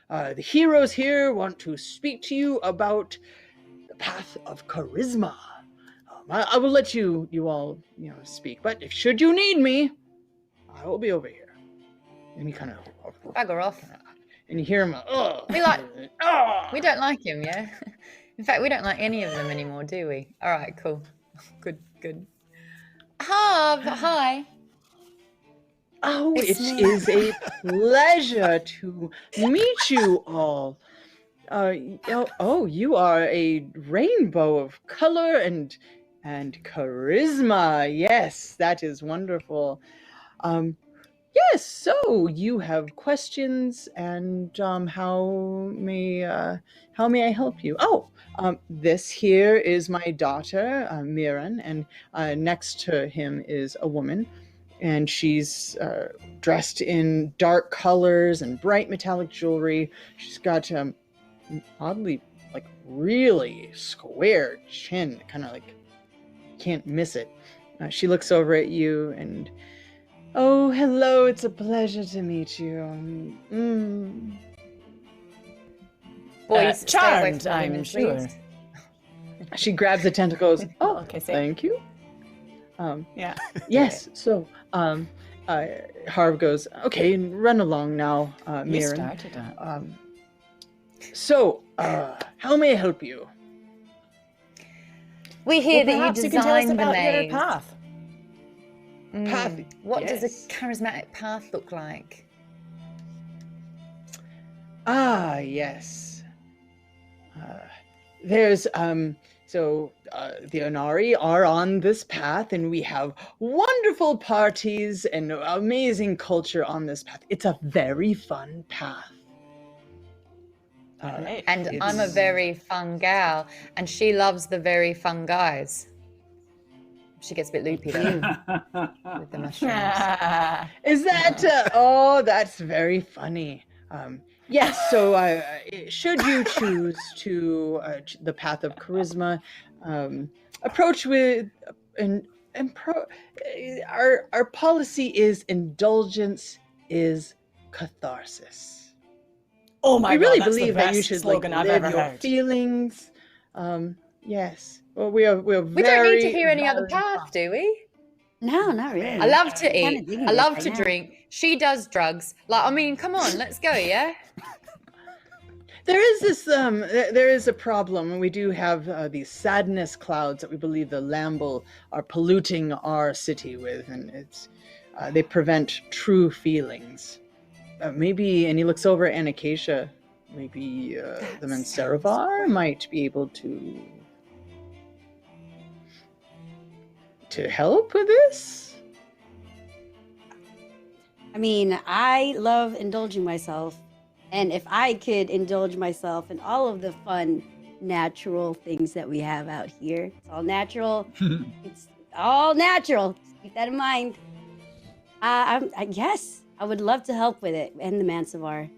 The heroes here want to speak to you about the path of charisma. I will let you all, speak, but should you need me, I will be over here." And he kind of, Bugger off. and you hear him, "Ugh." We don't like him, yeah? In fact, we don't like any of them anymore, do we? All right, cool. Good. Harv, hi. Oh, It's it me. is a pleasure to meet you all. You are a rainbow of color and charisma. Yes, that is wonderful. Yes, so you have questions, and how may I help you? This here is my daughter, Miran, and next to him is a woman, and she's dressed in dark colors and bright metallic jewelry. She's got oddly, like, really square chin, kind of like can't miss it. She looks over at you and, "Oh, hello, it's a pleasure to meet you. Boys, stay away Charmed, from I'm women, sure. please. She grabs the tentacles. "Oh, Okay, say. thank you." Yeah. Yes, so Harv goes, "Okay, run along now, You Miran. started it. So, how may I help you?" We hear that Perhaps you you can tell us designed the about your maze. path. Path. What does Yes. a charismatic path look like? Ah, yes. There's the Onari are on this path, and we have wonderful parties and amazing culture on this path. It's a very fun path. Right. And I'm a very fun gal, and she loves the very fun guys. She gets a bit loopy though with the mushrooms. Is that? Oh, that's very funny. Yes. So, should you choose to the path of charisma, approach with our policy is indulgence is catharsis. Oh my We god, really that's believe the that best you should slogan I've live ever your heard. feelings. Yes. Well, we are We don't very, need to hear any other very path, do we? No, not really. I love to Kinda eat. digging I this love right to now. drink. She does drugs. Come on, let's go, yeah? There is this there is a problem. We do have these sadness clouds that we believe the Lamble are polluting our city with, and it's they prevent true feelings. Maybe, and he looks over at Anacacia, maybe the Mansaravar might be able to help with this. I mean, I love indulging myself. And if I could indulge myself in all of the fun, natural things that we have out here, it's all natural. It's all natural. Just keep that in mind. Yes, I would love to help with it. And the Mansavar.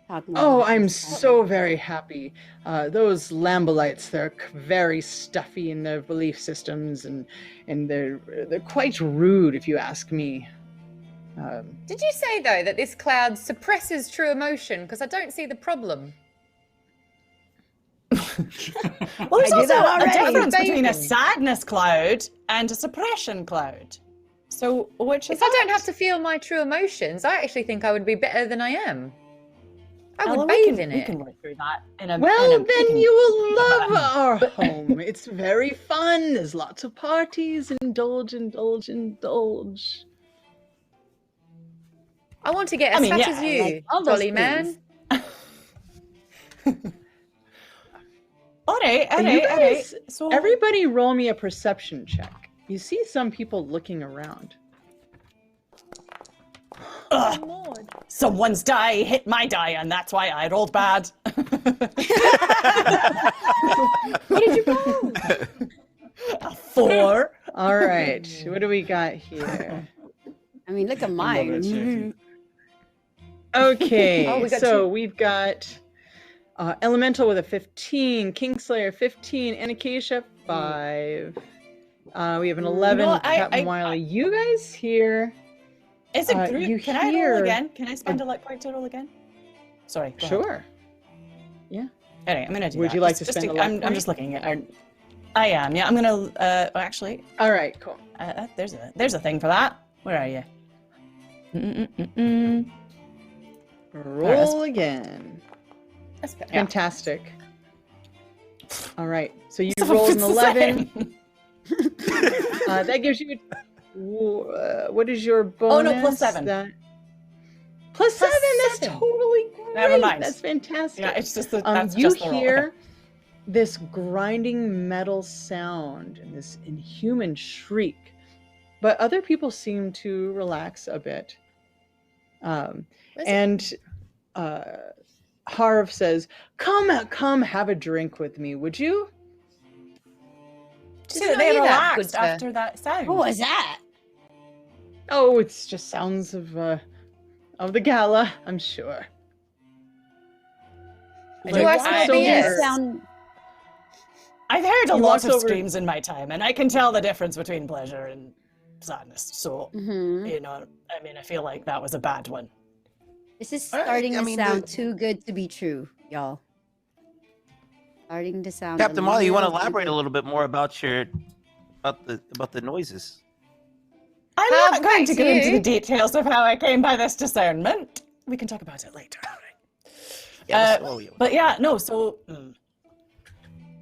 Talk more Oh, about I'm this. so very happy. Those Lambolites, they're very stuffy in their belief systems, and they're quite rude, if you ask me. Did you say, though, that this cloud suppresses true emotion? Because I don't see the problem. Well, there's I do also that a already. difference between a Bathing. sadness cloud and a suppression cloud. So, which is If I don't that? have to feel my true emotions, I actually think I would be better than I am. I would Ella, bathe in we it. can work through that. In a, Well, in a, we then can- you will love our home. It's very fun. There's lots of parties. Indulge. I want to get as I mean, fat yeah, as I you, like all those Jolly man. All right. You guys, So everybody roll me a perception check. You see some people looking around. someone's die hit my die, and that's why I rolled bad. What did you roll? A 4. All right, what do we got here? I mean, look at mine. Mhm. Okay, Oh, we got so two. we've got Elemental with a 15, Kingslayer 15, and Acacia 5. We have an 11, No, Captain Wiley. You guys here? Is it group? you Can I hear- roll again? Can I spend a luck point to roll again? Sorry. Go ahead. Sure. Alright, I'm gonna do Would that. you like to spend a luck I'm point? just looking at. I am. Yeah, I'm gonna. Actually, All right, cool. there's a thing for that. Where are you? Mm-mm-mm-mm. Roll again. That's better. Fantastic. All right, so you Stuff rolled an is the 11. same. That gives you. What is your Oh, bonus? no, plus 7. Plus 7. That's 7. totally great. Never mind. That's fantastic. Yeah, it's just the. That's You just the roll. hear Okay. this grinding metal sound and this inhuman shriek, but other people seem to relax a bit. And Harv says, "Come, have a drink with me, would you?" See Did that not they hear that, relaxed good sir. after that sound. What was that? Oh, it's just sounds of the gala, I'm sure. Do I smell so BS? weird. Sound. I've heard a He lot walks of over- screams in my time, and I can tell the difference between pleasure and sadness. So, Mhm. you know, I mean, I feel like that was a bad one. This is Alright, starting I to mean, sound the- too good to be true, y'all. Starting to sound. Captain Molly, you want to little too elaborate good. a little bit more about the noises? I'm How not going to back go to into the you. details of how I came by this discernment. We can talk about it later. All right. Yeah, But yeah, no. So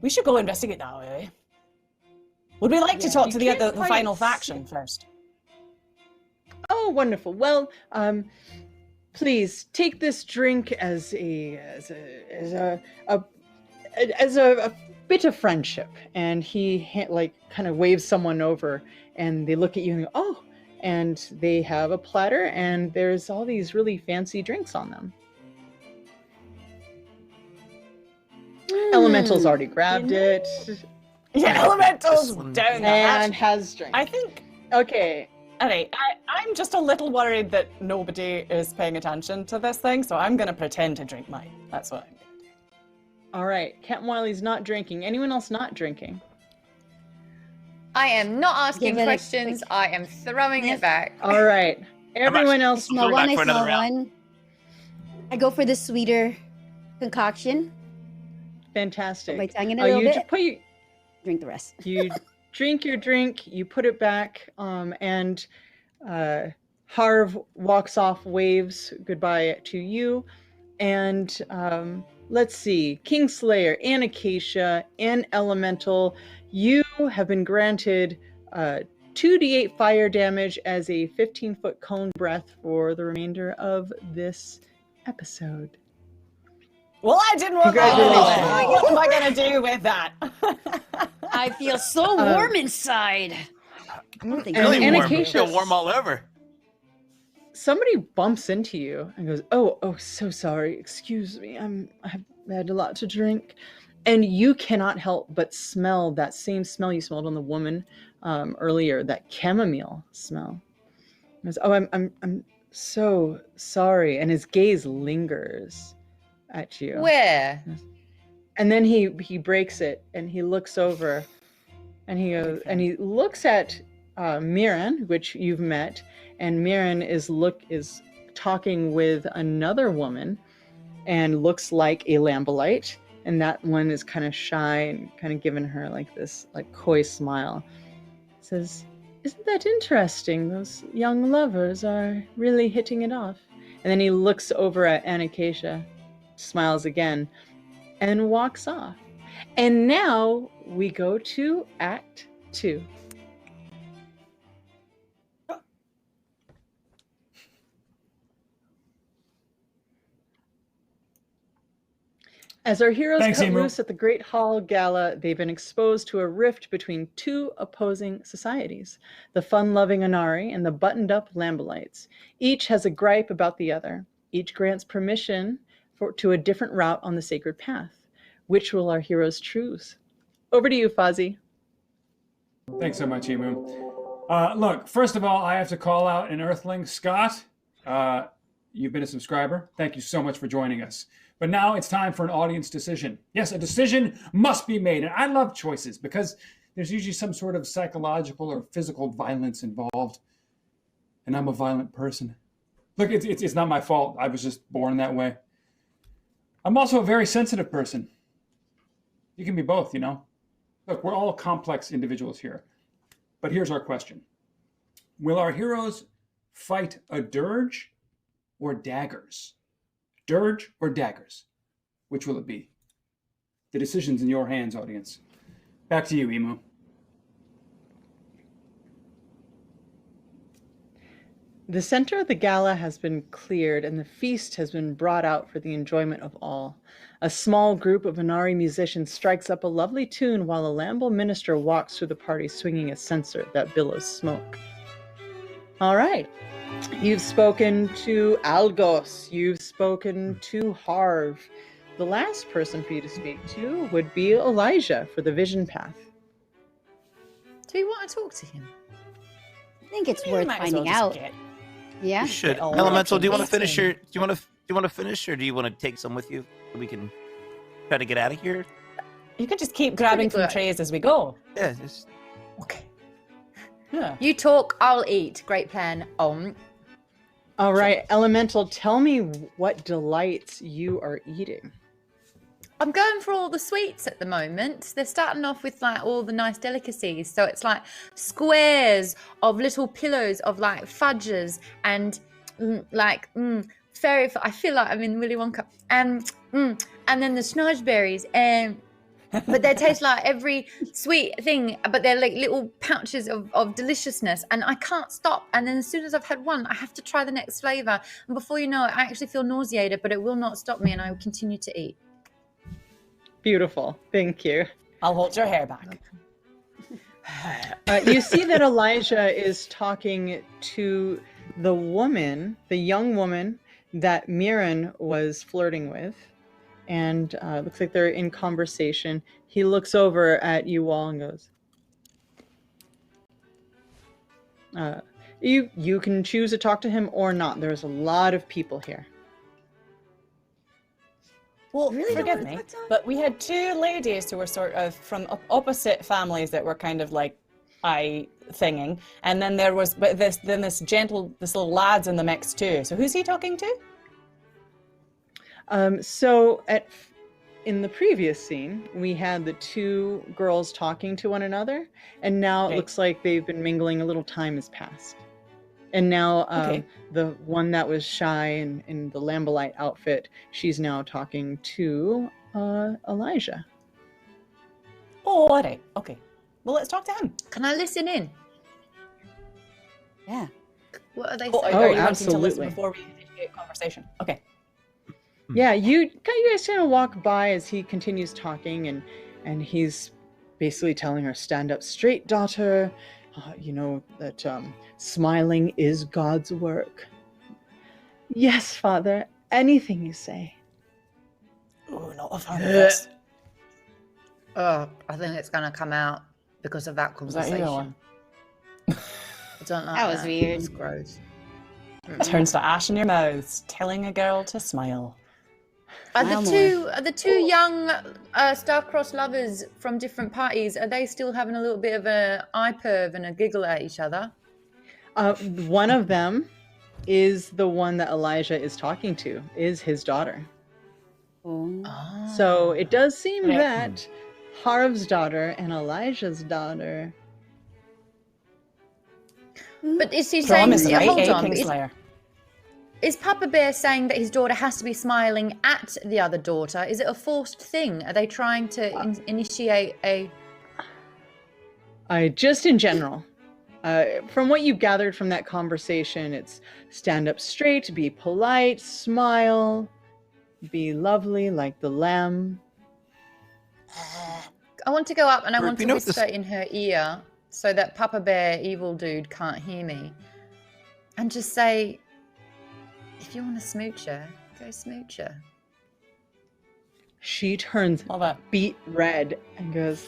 we should go investigate now, eh? Would we like to talk you to the can't the quite final see- faction first? Oh, wonderful. Well, please take this drink as a bit of friendship. And he kind of waves someone over, and they look at you and go, "Oh," and they have a platter, and there's all these really fancy drinks on them. Elemental's already grabbed it Yeah, elementals Just- down the and hatch. has drink. I think. Okay. Alright, I'm just a little worried that nobody is paying attention to this thing, so I'm gonna pretend to drink mine. That's what I'm gonna do. All right. Captain Wiley's not drinking. Anyone else not drinking? I am not asking Give it a questions. quick I am throwing sniff. it back. All right. Everyone else. Smell We're one, back I for another smell round. one. I go for the sweeter concoction. Fantastic. Put my tongue in a little you bit. just put your, Drink the rest. you drink your drink, you put it back, and Harv walks off, waves goodbye to you, and let's see, Kingslayer and Acacia and Elemental, you have been granted 2d8 fire damage as a 15-foot cone breath for the remainder of this episode. Well, I didn't want that Congratulations. anyway. What am I gonna do with that? I feel so warm inside. I don't think And- Really and warm. Acacia- Feel warm all over. Somebody bumps into you and goes, "Oh, so sorry. Excuse me. I've had a lot to drink," and you cannot help but smell that same smell you smelled on the woman earlier, that chamomile smell. He goes, "Oh, I'm so sorry," and his gaze lingers at you. Where? And then he breaks it and he looks over and he goes and he looks at Miran, which you've met, and Miran is talking with another woman and looks like a Lambolite, and that one is kind of shy and kind of giving her like this like coy smile. Says, "Isn't that interesting? Those young lovers are really hitting it off." And then he looks over at Anacacia, smiles again, and walks off. And now we go to Act 2. As our heroes Thanks, cut Emu. loose at the Great Hall Gala, they've been exposed to a rift between two opposing societies, the fun-loving Anari and the buttoned-up Lambilites. Each has a gripe about the other. Each grants permission to a different route on the sacred path. Which will our heroes choose? Over to you, Fozzie. Thanks so much, Emu. Look, first of all, I have to call out an Earthling, Scott. You've been a subscriber. Thank you so much for joining us. But now it's time for an audience decision. Yes, a decision must be made. And I love choices because there's usually some sort of psychological or physical violence involved. And I'm a violent person. Look, it's not my fault. I was just born that way. I'm also a very sensitive person. You can be both, you know. Look, we're all complex individuals here. But here's our question. Will our heroes fight a dirge or daggers? Dirge or daggers? Which will it be? The decision's in your hands, audience. Back to you, Emu. The center of the gala has been cleared and the feast has been brought out for the enjoyment of all. A small group of Anari musicians strikes up a lovely tune while a Lambo minister walks through the party swinging a censer that billows smoke. All right. You've spoken to Algos. You've spoken to Harv. The last person for you to speak to would be Elijah for the vision path. Do you want to talk to him? I think it's You worth might as well finding just out. get- Yeah. You should. all Elemental, do you want to meeting. finish your? Do you want to finish, or do you want to take some with you? So we can try to get out of here. You could just keep grabbing from good. trays as we go. Yeah. Just, Okay. Yeah. You talk, I'll eat. Great plan. All right, Elemental, tell me what delights you are eating. I'm going for all the sweets at the moment. They're starting off with like all the nice delicacies. So it's like squares of little pillows of like fudges and fairy. I feel like I'm in Willy Wonka. And then the snodgeberries. But they taste like every sweet thing, but they're like little pouches of deliciousness, and I can't stop. And then as soon as I've had one, I have to try the next flavor. And before you know it, I actually feel nauseated, but it will not stop me, and I will continue to eat. Beautiful. Thank you. I'll hold your hair back. You see that Elijah is talking to the woman, the young woman that Mirren was flirting with. And looks like they're in conversation. He looks over at you all and goes, you can choose to talk to him or not. There's a lot of people here. Well, Really don't forgive wanna me, talk to him? but we had two ladies who were sort of from opposite families that were kind of like eye-thinging, and then there was this little lad's in the mix too. So who's he talking to? In the previous scene, we had the two girls talking to one another, and now it Right. looks like they've been mingling. A little time has passed. And now Okay. the one that was shy in the Lambolite outfit, she's now talking to Elijah. Oh, all right. Okay. Well, let's talk to him. Can I listen in? Yeah. What are they Oh, saying? are you wanting to absolutely. listen before we initiate conversation? Okay. Yeah, you guys kind of walk by as he continues talking, and he's basically telling her, "Stand up straight, daughter. You know that smiling is God's work." "Yes, Father. Anything you say." Oh, not a fan of this. Oh, I think it's going to come out because of that Was that conversation. you, Owen? I don't like That was weird. It's gross. Turns to ash in your mouths, telling a girl to smile. Are Smile the two young star-crossed lovers from different parties, are they still having a little bit of an eye perv and a giggle at each other? One of them is the one that Elijah is talking to, is his daughter. Oh. So it does seem that Harv's daughter and Elijah's daughter. But is he Prom saying, is right, hold eh, on, Kingslayer? is Papa Bear saying that his daughter has to be smiling at the other daughter? Is it a forced thing? Are they trying to initiate a... Just in general. From what you gathered from that conversation, it's stand up straight, be polite, smile, be lovely like the lamb. I want to go up and I Rupe, want you to know what this- whisper in her ear so that Papa Bear, evil dude, can't hear me. And just say, if you want to smooch her, go smooch her. She turns Love it. beet red and goes,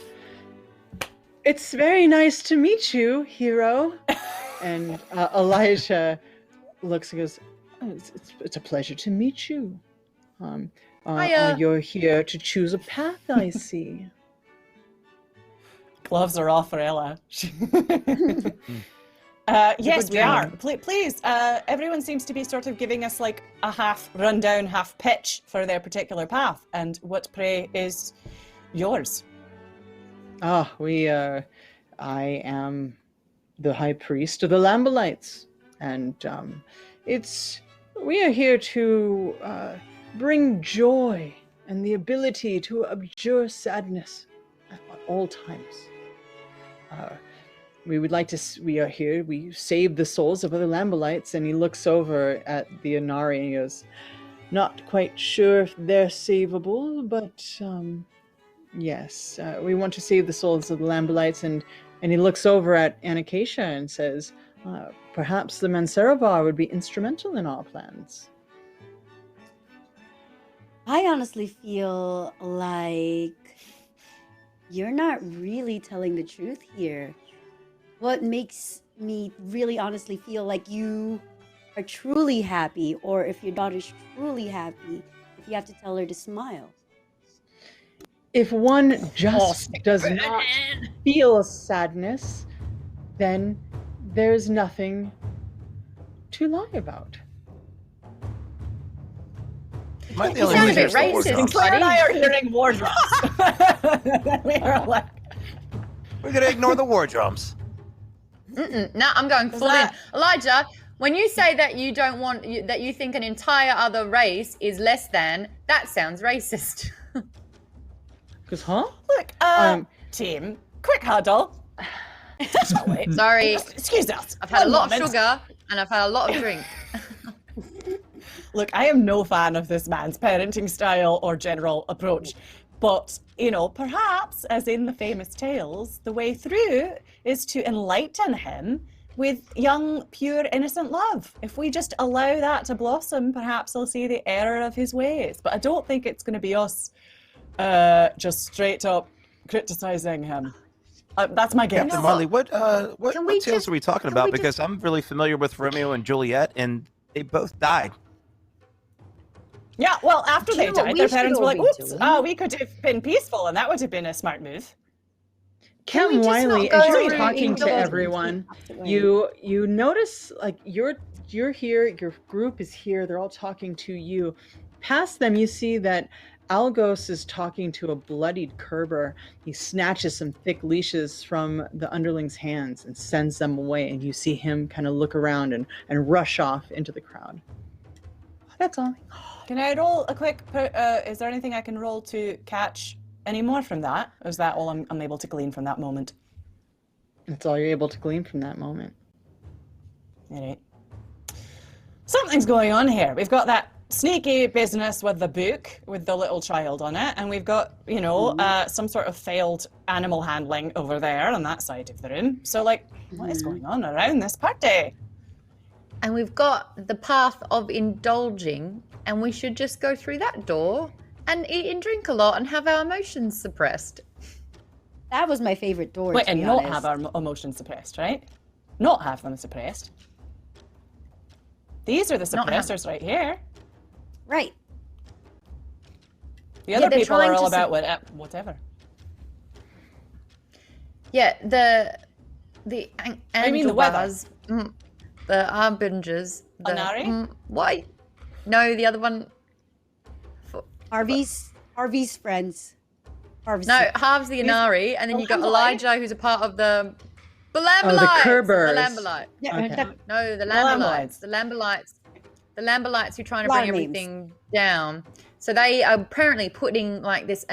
"It's very nice to meet you, hero." And Elijah looks and goes, "Oh, it's a pleasure to meet you. Hiya." You're here to choose a path, I see." Gloves are off for Ella. Yes, we are. Please, everyone seems to be sort of giving us like a half rundown, half pitch for their particular path. And what, pray, is yours? I am the high priest of the Lambolites, and we are here to bring joy and the ability to abjure sadness at all times. We are here, we save the souls of other Lambolites. And he looks over at the Inari and he goes, "Not quite sure if they're savable, but yes, we want to save the souls of the Lambolites." And he looks over at Anacacia and says, "Perhaps the Mansaravar would be instrumental in our plans." I honestly feel like you're not really telling the truth here. What makes me really honestly feel like you are truly happy, or if your daughter's truly happy, if you have to tell her to smile. If one just does not feel sadness, then there's nothing to lie about. Am I the You only sound one a bit who hears the war racist, drums? Claire and I buddy. are hearing war drums. We are like, We're gonna ignore the war drums. No, I'm going full in. that- Elijah, when you say that you don't want, that you think an entire other race is less than, that sounds racist. Because, huh? look, team, quick huddle. Wait, Sorry, excuse us. I've had a One lot moment. of sugar and I've had a lot of drink. Look, I am no fan of this man's parenting style or general approach. But, you know, perhaps, as in the famous tales, the way through is to enlighten him with young, pure, innocent love. If we just allow that to blossom, perhaps he'll see the error of his ways. But I don't think it's going to be us just straight up criticizing him. That's my guess. Captain Marley, what Can we tales just- are we talking can about? we just- Because I'm really familiar with Romeo and Juliet, and they both died. Yeah, well, after Do they you know what died, we their should parents were all like, be oops, doing? we could have been peaceful, and that would have been a smart move. Can we Cam just Wiley, not as go you're through talking to indulgence? everyone, you notice like you're here, your group is here, they're all talking to you. Past them, you see that Algos is talking to a bloodied Kerber. He snatches some thick leashes from the underling's hands and sends them away, and you see him kind of look around and rush off into the crowd. That's all. Can I roll a quick? Is there anything I can roll to catch any more from that? Or is that all I'm able to glean from that moment? That's all you're able to glean from that moment. All right. Something's going on here. We've got that sneaky business with the book with the little child on it, and we've got, you know, some sort of failed animal handling over there on that side of the room. So, like, what is going on around this party? And we've got the path of indulging, and we should just go through that door and eat and drink a lot and have our emotions suppressed. That was my favorite door. Wait, to and be not honest. have our emotions suppressed, right? Not have them suppressed. These are the Not have- suppressors right here. Right. The other they're people trying are all to about whatever. Yeah, the I mean the weather. Angewars, the Harbingers, the Anari? why? No, the other one. Harvey's friends. Harvey's. No, Harv's the Inari, and then you got Elijah, who's a part of the Lambolites. Kerbers. The Lambolite. Yeah, Okay. No, the Lamolites. Lambolite. The Lamolites who are trying to Lot bring of names. everything down. So they are apparently putting like this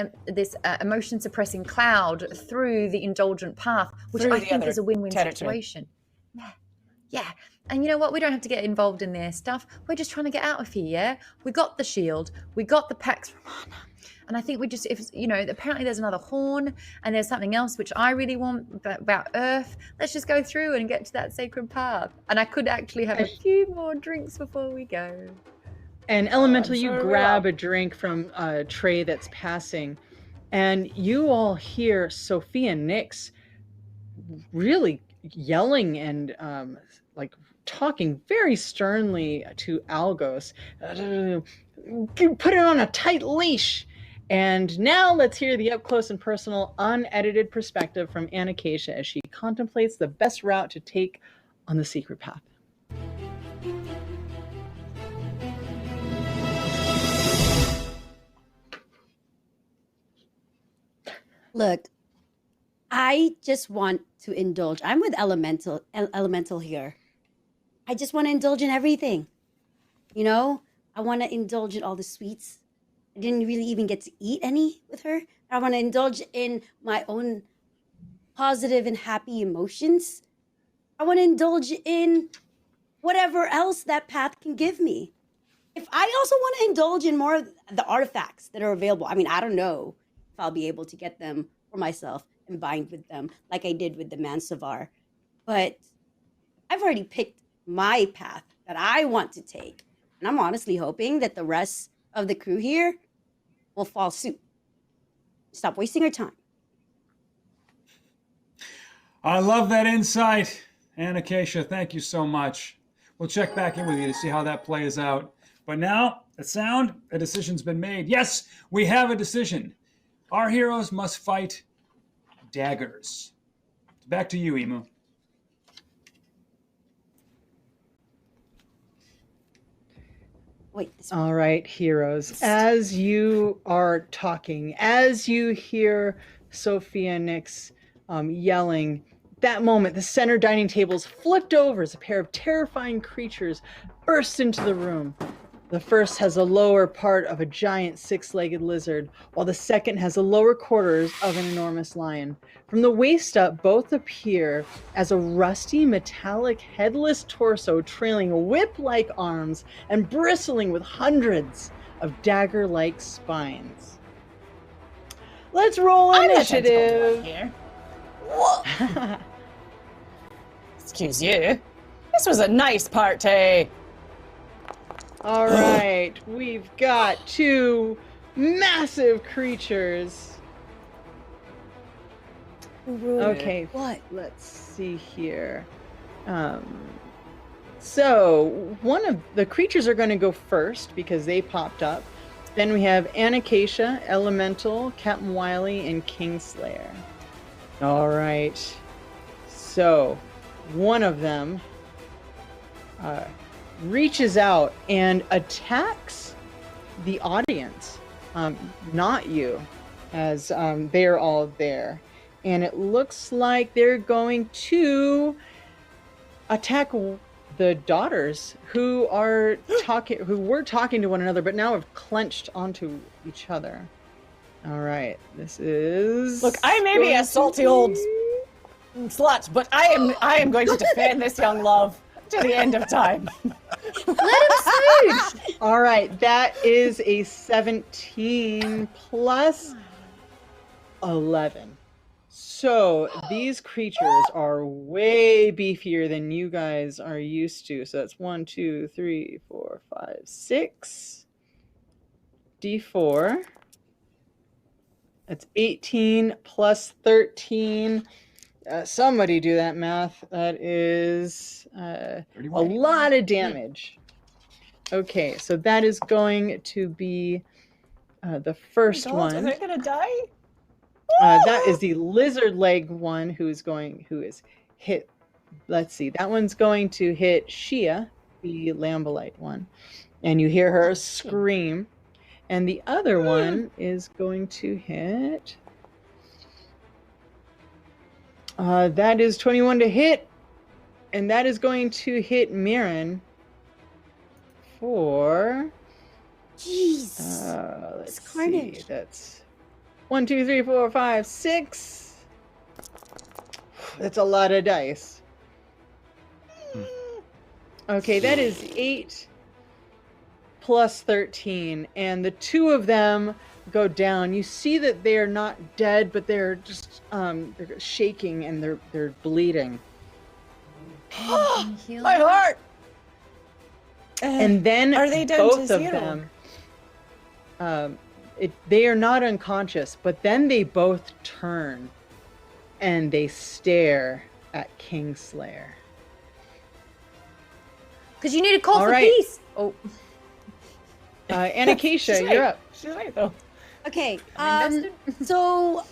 emotion suppressing cloud through the indulgent path, which Through I the think other is a win-win territory. situation. Yeah. And you know what? We don't have to get involved in their stuff. We're just trying to get out of here, yeah? We got the shield. We got the Pax Romana. And I think we just, apparently there's another horn and there's something else which I really want about Earth. Let's just go through and get to that sacred path. And I could actually have a few more drinks before we go. And Elemental, I'm you sure we grab will. a drink from a tray that's passing, and you all hear Sophia Nix really yelling and talking very sternly to Algos. Put it on a tight leash. And now let's hear the up-close and personal, unedited perspective from Anacacia as she contemplates the best route to take on the secret path. Look, I just want to indulge. I'm with Elemental here. I just want to indulge in everything. You know, I want to indulge in all the sweets. I didn't really even get to eat any with her. I want to indulge in my own positive and happy emotions. I want to indulge in whatever else that path can give me. If I also want to indulge in more of the artifacts that are available, I mean, I don't know if I'll be able to get them for myself and bind with them like I did with the Mansavar. But I've already picked my path that I want to take. And I'm honestly hoping that the rest of the crew here will follow suit. Stop wasting our time. I love that insight, Anacacia. Thank you so much. We'll check back in with you to see how that plays out. But now, at sound, a decision's been made. Yes, we have a decision. Our heroes must fight daggers. Back to you, Emu. Wait, All right, heroes. As you are talking, as you hear Sophia Nix yelling, that moment, the center dining table is flipped over as a pair of terrifying creatures burst into the room. The first has a lower part of a giant six-legged lizard, while the second has the lower quarters of an enormous lion. From the waist up, both appear as a rusty, metallic, headless torso trailing whip-like arms and bristling with hundreds of dagger-like spines. Let's roll I'm the tentacle initiative. one here. Whoa. Excuse you. This was a nice party. All right, we've got two massive creatures. Okay, What? let's see here. So one of the creatures are going to go first because they popped up. Then we have Anacacia, Elemental, Captain Wily, and Kingslayer. All right. So one of them reaches out and attacks the audience, not you, as they're all there. And it looks like they're going to attack the daughters who are talking, who were talking to one another, but now have clenched onto each other. All right, this is. Look, I may be a salty old slut, but I am going to defend this young love to the end of time. All right, that is a 17 plus 11. So these creatures are way beefier than you guys are used to. So that's 1, 2, 3, 4, 5, 6 D4. That's 18 plus 13. Somebody do that math. That is a lot of damage. Okay, so that is going to be the first Are one. they gonna die? That is the lizard leg one who is hit. Let's see. That one's going to hit Shia, the Lambolite one. And you hear her scream. And the other one is going to hit. That is 21 to hit. And that is going to hit Mirren for. Jeez. Let's It's carnage. see. That's 1, 2, 3, 4, 5, 6. That's a lot of dice. Okay, that is 8 plus 13, and the two of them go down. You see that they are not dead, but they're just they're shaking and they're bleeding. My heart. And then Are they down both to of zero? them, they are not unconscious, but then they both turn and they stare at Kingslayer. Because you need a call All for right. peace. Oh, Anacacia, She's you're right. up. She's right though. Okay, invested. so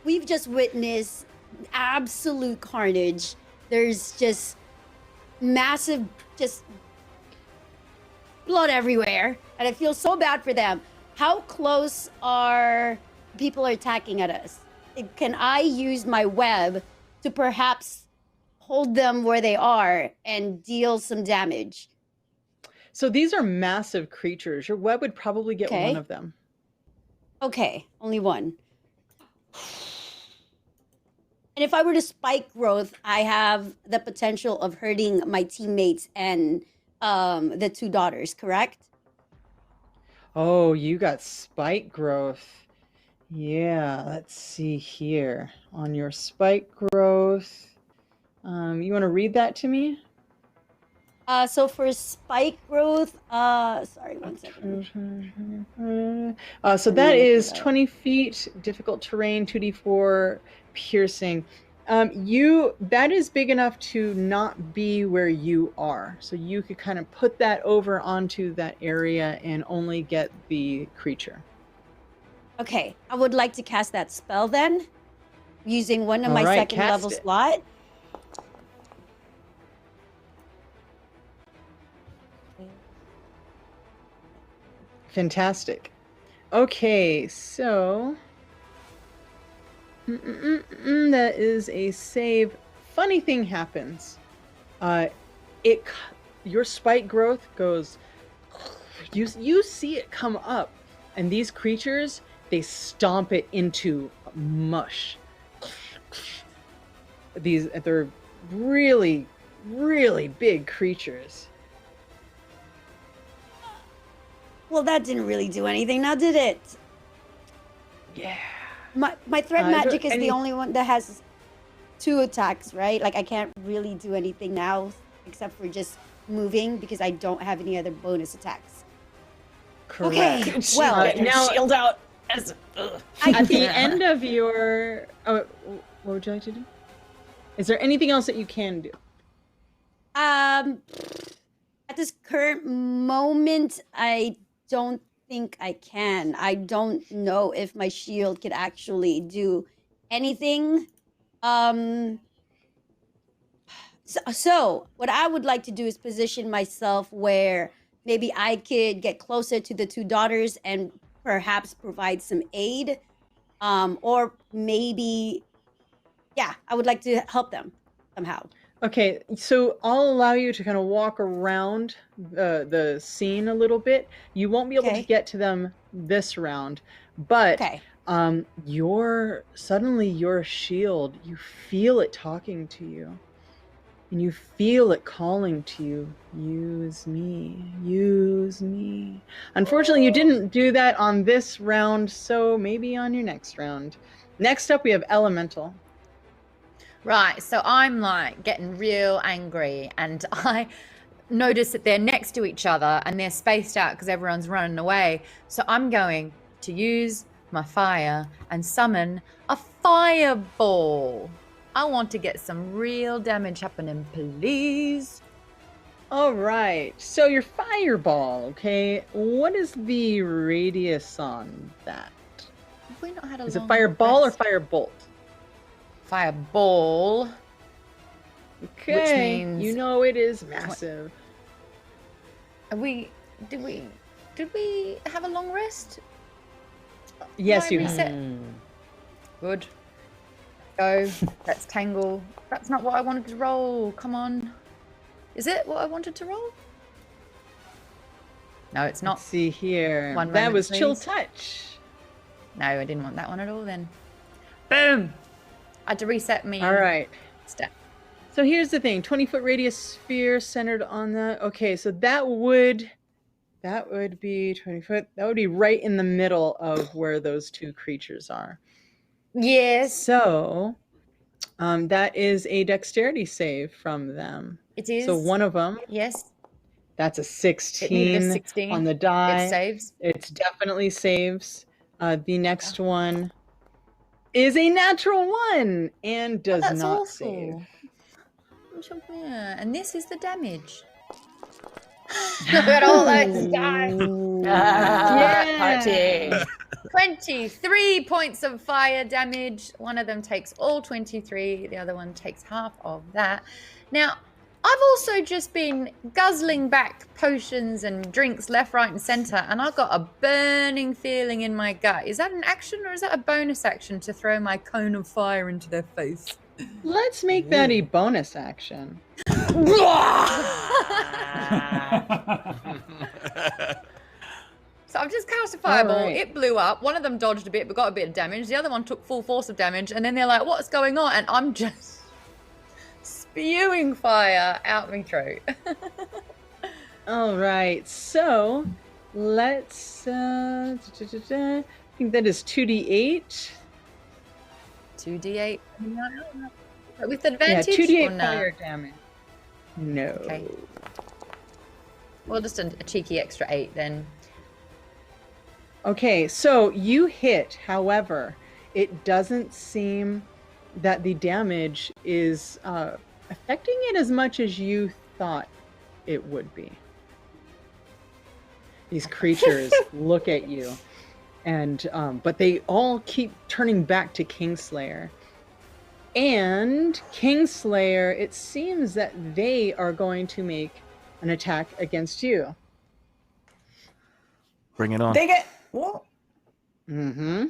we've just witnessed absolute carnage. There's just massive, just blood everywhere, and I feel so bad for them. How close are people attacking at us? Can I use my web to perhaps hold them where they are and deal some damage? So these are massive creatures. Your web would probably get Okay. one of them. Okay, only one. And if I were to spike growth, I have the potential of hurting my teammates and the two daughters, correct? Oh, you got spike growth. Yeah, let's see here. On your spike growth. You want to read that to me? So for spike growth, sorry, 1 second. So that is 20 feet, difficult terrain, 2d4 piercing. That is big enough to not be where you are. So you could kind of put that over onto that area and only get the creature. Okay, I would like to cast that spell then, using one of my All right, second level cast it. slot. Fantastic. Okay, so that is a save. Funny thing happens. Your spike growth goes. You see it come up, and these creatures, they stomp it into mush. They're really, really big creatures. Well, that didn't really do anything, now did it? Yeah. My threat Is there magic is any- the only one that has 2 attacks, right? Like I can't really do anything now except for just moving because I don't have any other bonus attacks. Correct. Okay, well, Get her now- shield out. Ugh. At the end of your, what would you like to do? Is there anything else that you can do? at this current moment, I don't think I can. I don't know if my shield could actually do anything. So what I would like to do is position myself where maybe I could get closer to the two daughters and perhaps provide some aid. Or maybe, yeah, I would like to help them somehow. Okay, so I'll allow you to kind of walk around the scene a little bit. You won't be able Okay. to get to them this round, but Okay. suddenly your shield, you feel it talking to you. And you feel it calling to you, use me, use me. Unfortunately, you didn't do that on this round, so maybe on your next round. Next up, we have Elemental. Right, so I'm like getting real angry, and I notice that they're next to each other and they're spaced out because everyone's running away. So I'm going to use my fire and summon a fireball. I want to get some real damage happening, please. All right, so your fireball, okay? What is the radius on that? Have we not had a Is it long fireball or rest? firebolt? Fireball. Okay, means- you know it is massive. Did we Did we have a long rest? Yes, you reset? have. Good. Go. Let's tangle. That's not what I wanted to roll. Come on. Is it what I wanted to roll? No, it's not. Let's see here. One that moment, was chill please. touch. No, I didn't want that one at all then. Boom! I had to reset me. All right. Step. So here's the thing: 20-foot radius sphere centered on the. Okay, so that would be 20 foot. That would be right in the middle of where those two creatures are. Yes. So, that is a dexterity save from them. It is. So one of them. Yes. That's a It needed 16, a 16 on the die. It saves. It definitely saves. The next one is a natural 1 and does That's not awful. save. Yeah, and this is the damage. Look at all those dice. Yeah. 23 points of fire damage. One of them takes all 23. The other one takes half of that. Now, I've also just been guzzling back potions and drinks left, right, and center, and I've got a burning feeling in my gut. Is that an action or is that a bonus action to throw my cone of fire into their face? Let's make that a bonus action. So I've just cast a fireball. Right. It blew up. One of them dodged a bit but got a bit of damage. The other one took full force of damage. And then they're like, what's going on? And I'm just spewing fire out my throat. All right. So let's. I think that is 2d8. 2d8. With advantage? Yeah, 2d8 or no? fire damage. No. Okay. Well, just a cheeky extra 8 then. Okay, so you hit. However, it doesn't seem that the damage is affecting it as much as you thought it would be. These creatures look at you, and but they all keep turning back to Kingslayer. And Kingslayer, it seems that they are going to make an attack against you. Bring it on. Dig it. What? Mm-hmm.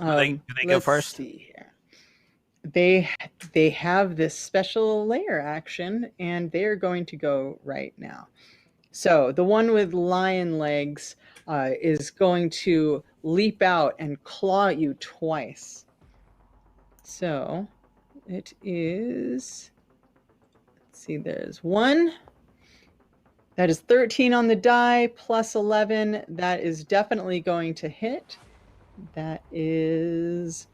Do they go first? See here. They have this special layer action, and they're going to go right now. So the one with lion legs is going to leap out and claw at you twice. So it is. Let's see. There's 1. That is 13 on the die, plus 11. That is definitely going to hit. That is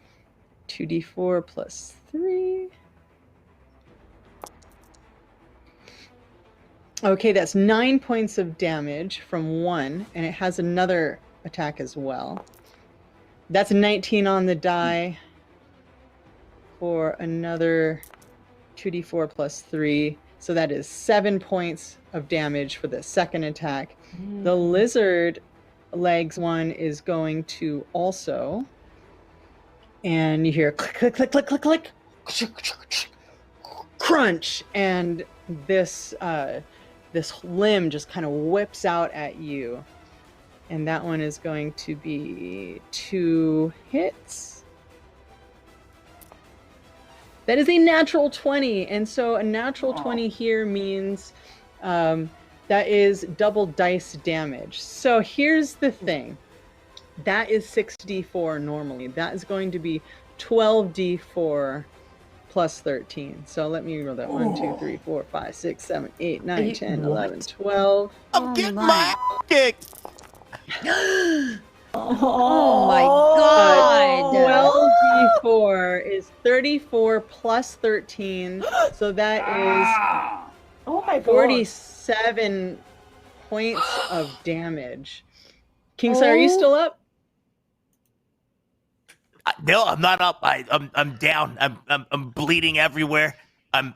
2d4 plus 3. Okay, that's 9 points of damage from 1, and it has another attack as well. That's a 19 on the die for another 2d4 plus 3. So that is 7 points of damage for the second attack. The lizard legs one is going to also, and you hear click, click, click, click, click, click, crunch, and this limb just kind of whips out at you, and that one is going to be 2 hits. That is a natural 20, and so a natural 20 here means that is double dice damage. So here's the thing. That is 6d4 normally. That is going to be 12d4 plus 13. So let me roll that. 1, 2, 3, 4, 5, 6, 7, 8, 9, 10, 11, 12. I'm getting my ass kicked. Oh my god. 12d4 is 34 plus 13. So that is Oh my god. 47 points of damage. Kingslayer, are you still up? No, I'm not up. I'm down. I'm bleeding everywhere. You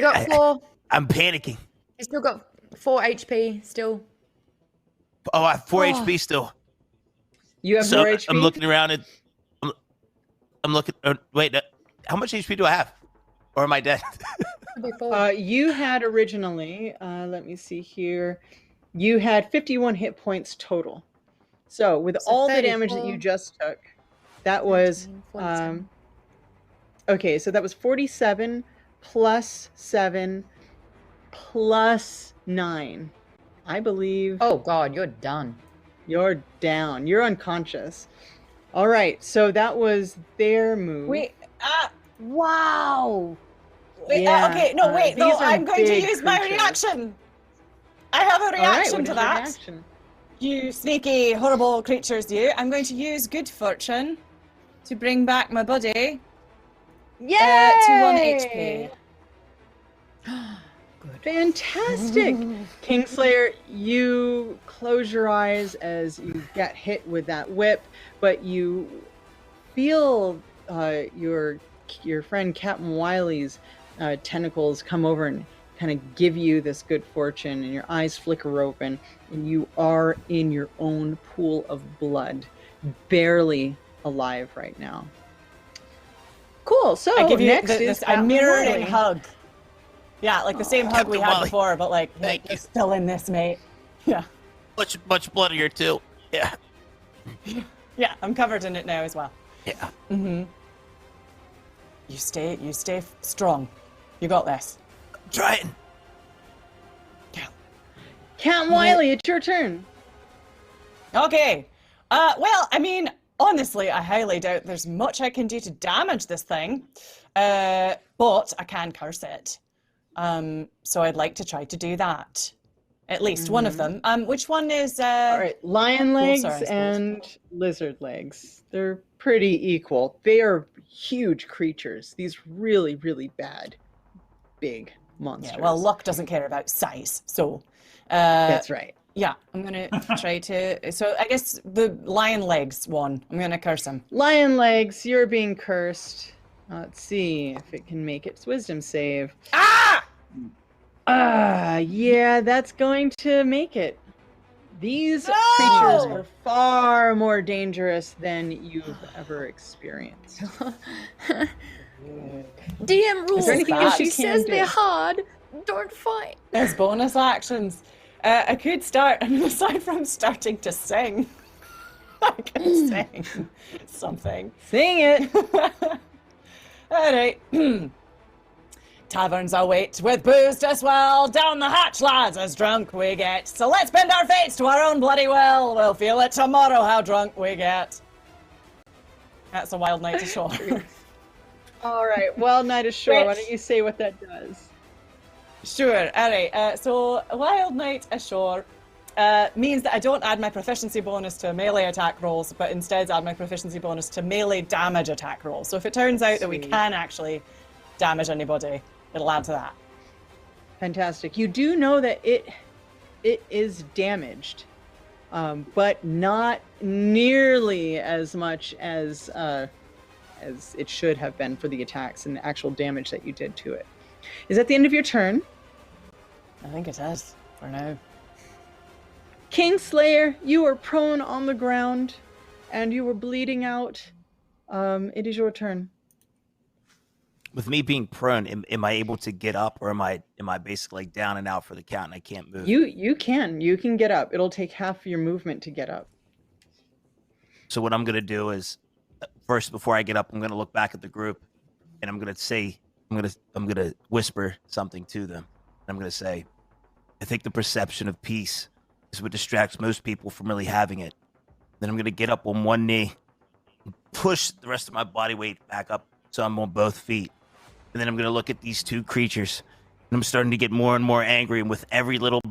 got 4. I'm panicking. You still got 4 HP still. Oh, I have 4 HP still. You have So 4 HP? I'm looking around and I'm looking. Wait, how much HP do I have? Or am I dead? You had originally, let me see here. You had 51 hit points total. So with So all the damage that you 34, just took, that was 13, 47. okay. So that was 47 plus 7 plus 9. I believe Oh God, you're done. you're down. You're unconscious. All right. So that was their move. Wait, Wow. wait, Yeah, okay, no, wait, these though, are I'm going to big use my creatures. reaction. I have a All right, reaction what to is your that. reaction? You sneaky, horrible creatures, you. I'm going to use good fortune to bring back my buddy Yay! to 1 HP. Fantastic. Kingslayer, you close your eyes as you get hit with that whip, but you feel your friend Captain Wiley's tentacles come over and kind of give you this good fortune, and your eyes flicker open, and you are in your own pool of blood, barely alive right now. Cool. So I give you next is this Captain mirroring Wiley. hug. Yeah, like the same hug we Captain had Wally. before, but like Thank you're you. still in this, mate. Yeah. Much bloodier too. Yeah. Yeah, I'm covered in it now as well. Yeah. You stay strong. You got this. Trying. Captain Wiley, it's your turn. Okay. Well, I mean, honestly, I highly doubt there's much I can do to damage this thing. But I can curse it. So I'd like to try to do that. At least one of them. Which one is All right, lion legs sorry, I suppose. and lizard legs. They're pretty equal. They are huge creatures. These really, really bad, big monsters. Yeah, well, luck doesn't care about size, so That's right. yeah, I'm gonna try to. So I guess the lion legs one. I'm gonna curse him. Lion legs, you're being cursed. Let's see if it can make its wisdom save. Ah! Yeah, that's going to make it. These No! creatures are far more dangerous than you've ever experienced. DM rules. there anything else She you can says do? they're hard. Don't fight. There's bonus actions. I could start. I mean, aside from starting to sing, I can sing something. Sing it. All right. Taverns await with booze to swell. Down the hatch, lads, as drunk we get. So let's bend our fates to our own bloody will. We'll feel it tomorrow how drunk we get. That's a wild night ashore. All right. Well, Night Ashore, why Which- don't you say what that does? Sure. All right. So a wild night ashore means that I don't add my proficiency bonus to melee attack rolls, but instead add my proficiency bonus to melee damage attack rolls. So if it turns out that we Sweet. can actually damage anybody, it'll add to that. Fantastic. You do know that it is damaged, but not nearly as much as it should have been for the attacks and the actual damage that you did to it. Is that the end of your turn? I think it is for now. Kingslayer, you are prone on the ground and you were bleeding out. It is your turn. With me being prone, am I able to get up, or am I basically down and out for the count and I can't move? You can get up. It'll take half your movement to get up. So what I'm gonna do is, first before I get up, I'm gonna look back at the group, and I'm gonna whisper something to them. I'm gonna say, I think the perception of peace is what distracts most people from really having it. Then I'm gonna get up on one knee, and push the rest of my body weight back up so I'm on both feet. And then I'm gonna look at these two creatures, and I'm starting to get more and more angry. And with every little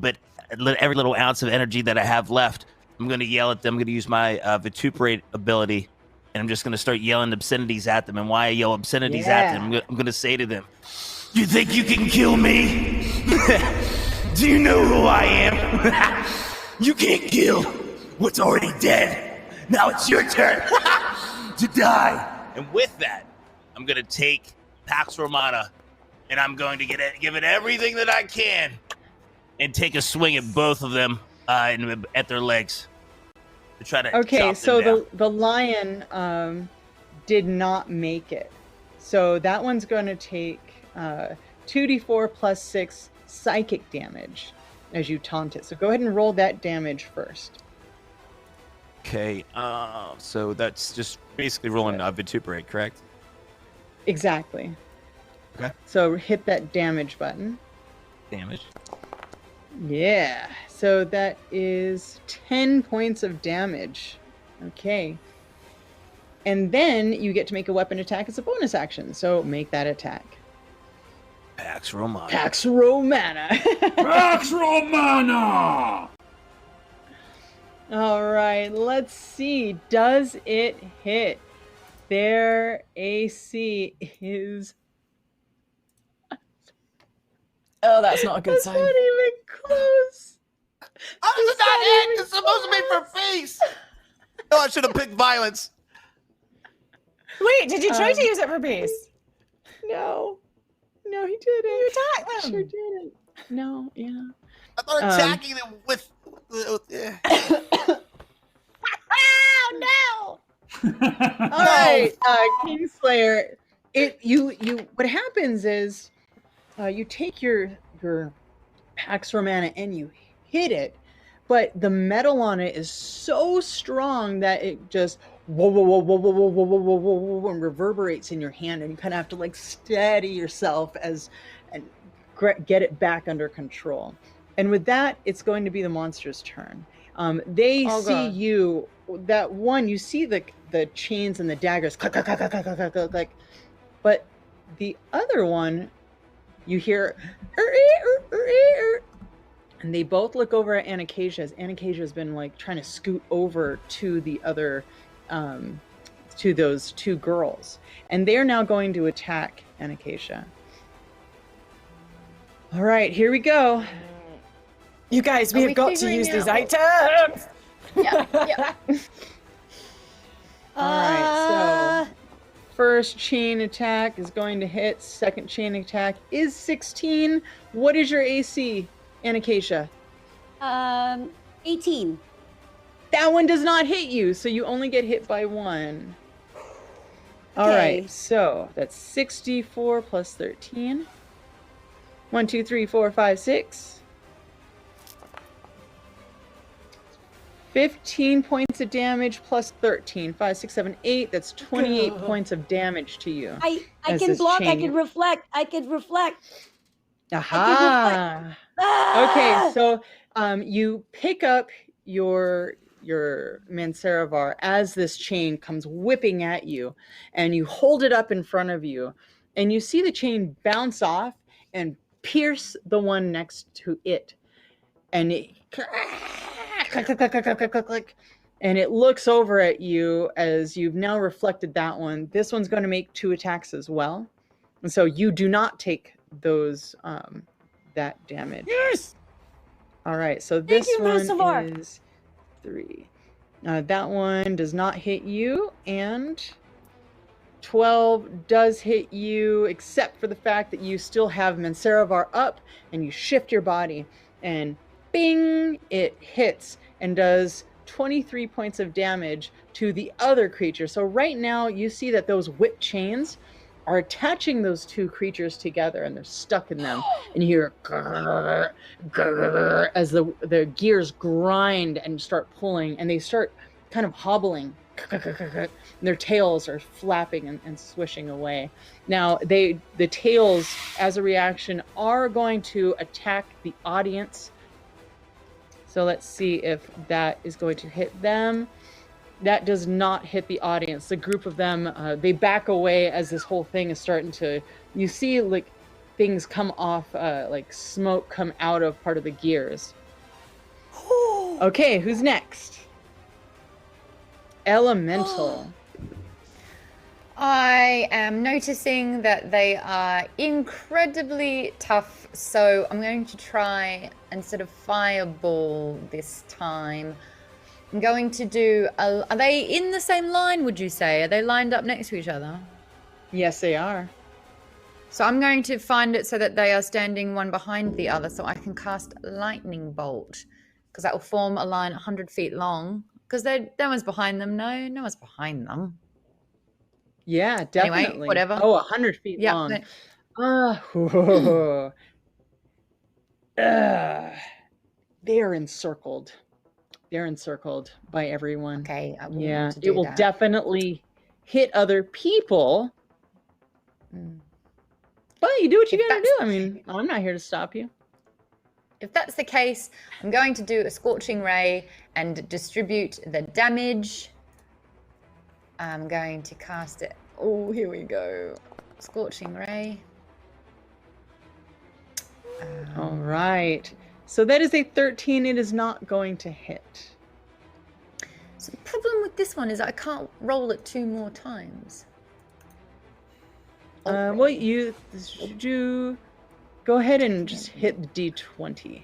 ounce of energy that I have left, I'm gonna yell at them. I'm gonna use my vituperate ability, and I'm just gonna start yelling obscenities at them. And why I yell obscenities at them, I'm gonna say to them, "You think you can kill me? Do you know who I am? You can't kill what's already dead. Now it's your turn to die." And with that, I'm gonna take Pax Romana, and I'm going to give it everything that I can, and take a swing at both of them at their legs to try to. Okay, chop so them down. the lion did not make it. So that one's going to take 2d4 plus 6 psychic damage. as you taunt it. So go ahead and roll that damage first. Okay. So that's just basically rolling a vituperate, correct? Exactly. Okay. So hit that damage button. Damage. Yeah. So that is 10 points of damage. Okay. And then you get to make a weapon attack as a bonus action. So make that attack. Pax Romana. Pax Romana. Pax Romana! All right, let's see. Does it hit? Their AC is... Oh, that's not a good That's sign. not even close. How does it not hit? It's supposed to be for face. Oh, I should have picked violence. Wait, did you try to use it for base? No. No, he didn't. You attack them. Sure didn't. No, yeah. I thought attacking them with yeah. Oh All right, Kingslayer. What happens is you take your Pax Romana and you hit it, but the metal on it is so strong that it just whoa, whoa, whoa, whoa, whoa, whoa, whoa, whoa, whoa, whoa, whoa, and reverberates in your hand, and you kind of have to like steady yourself and get it back under control. And with that, it's going to be the monster's turn. They see you. That one, you see the chains and the daggers, click, click, click, click, click, click, click, click. But the other one, you hear, and they both look over at Anacasia as Anacasia has been like trying to scoot over to the other, to those two girls, and they're now going to attack Anacasia. All right, here we go. You guys, we have got to use these items. Yeah. All right, so first chain attack is going to hit. Second chain attack is 16. What is your AC, Anacasia? 18. That one does not hit you, so you only get hit by one. All Okay. right, so that's 64 plus 13. 1, 2, 3, 4, 5, 6. 15 points of damage plus 13. 5, 6, 7, 8. That's 28 points of damage to you. I as can this block, I chain- can reflect, I can reflect. Aha! Ah! Okay, so you pick up your Mansaravar as this chain comes whipping at you, and you hold it up in front of you, and you see the chain bounce off and pierce the one next to it, and it click, click, click, click, click, click, click, and it looks over at you as you've now reflected that one. This one's going to make 2 attacks as well, and so you do not take those that damage. Yes. All right, so this you, one Lucifer. is 3. That one does not hit you, and 12 does hit you, except for the fact that you still have Mansaravar up, and you shift your body, and bing, it hits and does 23 points of damage to the other creature. So right now, you see that those whip chains are attaching those 2 creatures together, and they're stuck in them. And you hear grrr, grrr, as the gears grind and start pulling, and they start kind of hobbling. And their tails are flapping and swishing away. Now, the tails, as a reaction, are going to attack the audience. So let's see if that is going to hit them. That does not hit the audience. The group of them, they back away as this whole thing is starting to... You see, like, things come off, like smoke come out of part of the gears. Okay, who's next? Elemental. I am noticing that they are incredibly tough, so I'm going to try instead of fireball this time. I'm going to do. Are they in the same line? Would you say? Are they lined up next to each other? Yes, they are. So I'm going to find it so that they are standing one behind the other, so I can cast lightning bolt, because that will form a line 100 feet long. Because no one's behind them. No one's behind them. Yeah, definitely. Anyway, whatever. Oh, 100 feet Yeah. long. they're encircled. They're encircled by everyone. Okay, I wouldn't Yeah, want to do it will that. definitely hit other people. Mm. But you do what you If gotta that's do. I the mean, I'm not here to stop you. If that's the case, I'm going to do a scorching ray and distribute the damage. I'm going to cast it. Oh, here we go. Scorching ray. All right. So that is a 13. It is not going to hit. So the problem with this one is I can't roll it 2 more times. Well, you go ahead and just hit the d20.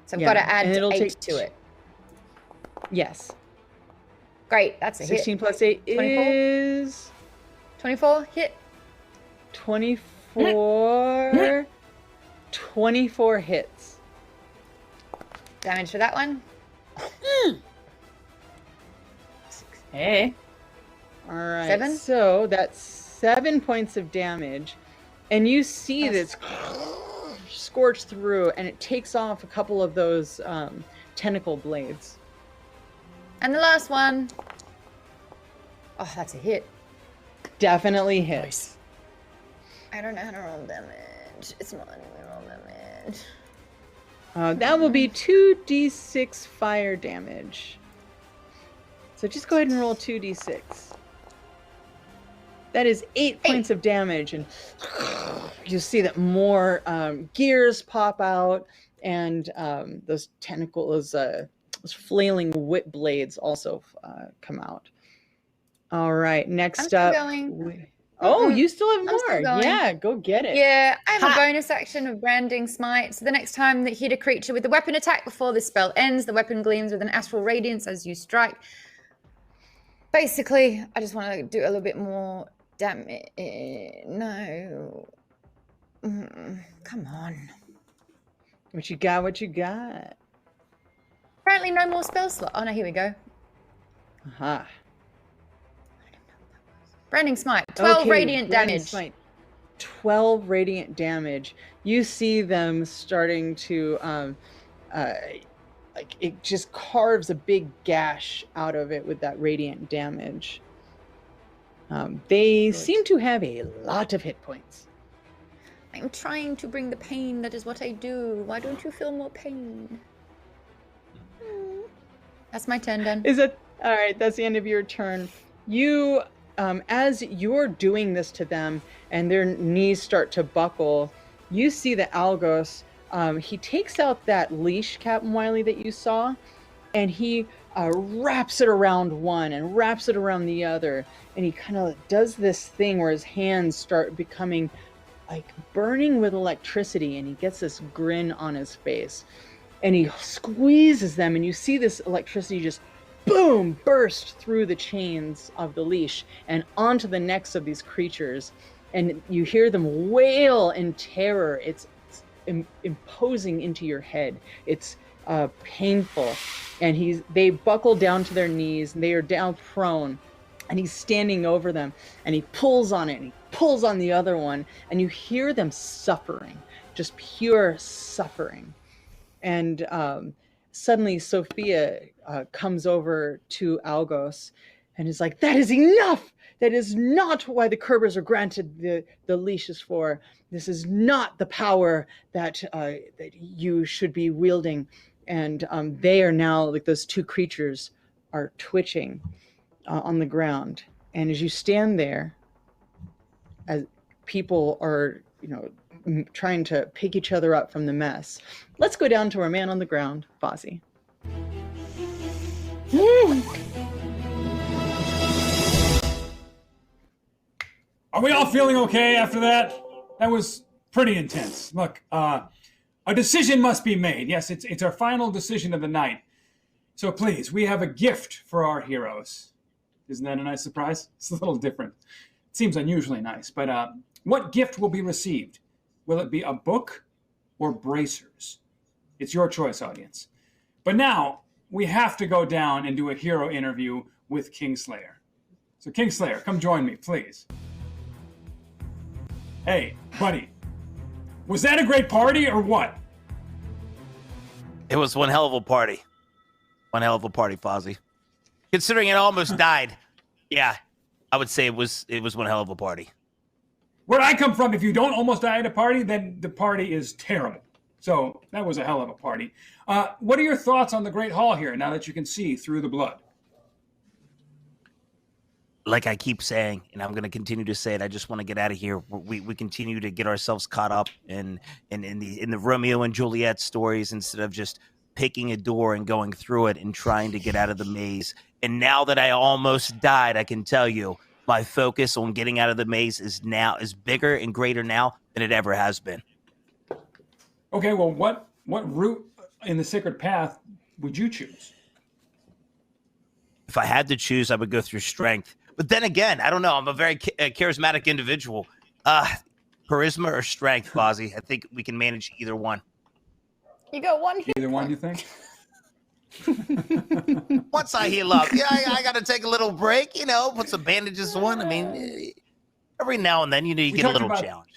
So I've Yeah, got to add and it'll 8 take to it. Yes. Great, that's a 16 hit. plus 8 24? is 24, hit. 24. 24 hits. Damage for that one. Hey. All right. 7? So that's 7 points of damage. And you see this scorch through, and it takes off a couple of those tentacle blades. And the last one. Oh, that's a hit. Definitely hits. I don't know how to roll damage. It's not letting me roll damage. That will be 2d6 fire damage. So just go ahead and roll 2d6. That is 8 points of damage, and you'll see that more gears pop out, and those tentacles, those flailing whip blades also come out. All right, next still up. going. Oh, you still have I'm more. still going. Yeah, go get it. Yeah, I have a bonus action of Branding Smite. So the next time that you hit a creature with a weapon attack before this spell ends, the weapon gleams with an astral radiance as you strike. Basically, I just want to do a little bit more damage. No. Come on. What you got? What you got? Apparently no more spell slot. Oh no, here we go. Aha. Branding Smite. 12 Okay, radiant Branding damage. Smite. 12 radiant damage. You see them starting to like it just carves a big gash out of it with that radiant damage. They seem to have a lot of hit points. I'm trying to bring the pain. That is what I do. Why don't you feel more pain? That's my turn done. Is it all right? That's the end of your turn. You, as you're doing this to them, and their knees start to buckle, you see that Algos. He takes out that leash, Captain Wiley, that you saw, and he wraps it around one and wraps it around the other, and he kind of does this thing where his hands start becoming like burning with electricity, and he gets this grin on his face, and he squeezes them, and you see this electricity just boom burst through the chains of the leash and onto the necks of these creatures, and you hear them wail in terror. It's imposing into your head. It's painful, and they buckle down to their knees, and they are down prone, and he's standing over them, and he pulls on it, and he pulls on the other one, and you hear them suffering, just pure suffering. And suddenly Sophia comes over to Algos and is like, "That is enough! That is not why the Kerbers are granted the leashes for. This is not the power that you should be wielding." And they are now, like, those two creatures are twitching on the ground. And as you stand there, as people are, trying to pick each other up from the mess, let's go down to our man on the ground, Fossey. Are we all feeling okay after that? That was pretty intense. Look, a decision must be made. Yes, it's our final decision of the night. So please, we have a gift for our heroes. Isn't that a nice surprise? It's a little different. It seems unusually nice, but what gift will be received? Will it be a book or bracers? It's your choice, audience. But now, we have to go down and do a hero interview with Kingslayer. So Kingslayer, come join me, please. Hey, buddy, was that a great party or what? It was one hell of a party. One hell of a party, Fozzie. Considering it almost died, yeah, I would say it was one hell of a party. Where I come from, if you don't almost die at a party, then the party is terrible. So that was a hell of a party. What are your thoughts on the Great Hall here, now that you can see through the blood? Like I keep saying, and I'm going to continue to say it, I just want to get out of here. We continue to get ourselves caught up in the Romeo and Juliet stories instead of just picking a door and going through it and trying to get out of the maze. And now that I almost died, I can tell you my focus on getting out of the maze is bigger and greater now than it ever has been. Okay, well, what route in the Sacred Path would you choose? If I had to choose, I would go through strength. But then again, I don't know. I'm a very charismatic individual. Charisma or strength, Fozzie? I think we can manage either one. You got one hit. Either one, you think? Once I heal up, yeah, I got to take a little break, put some bandages on. I mean, every now and then, you get a little challenge.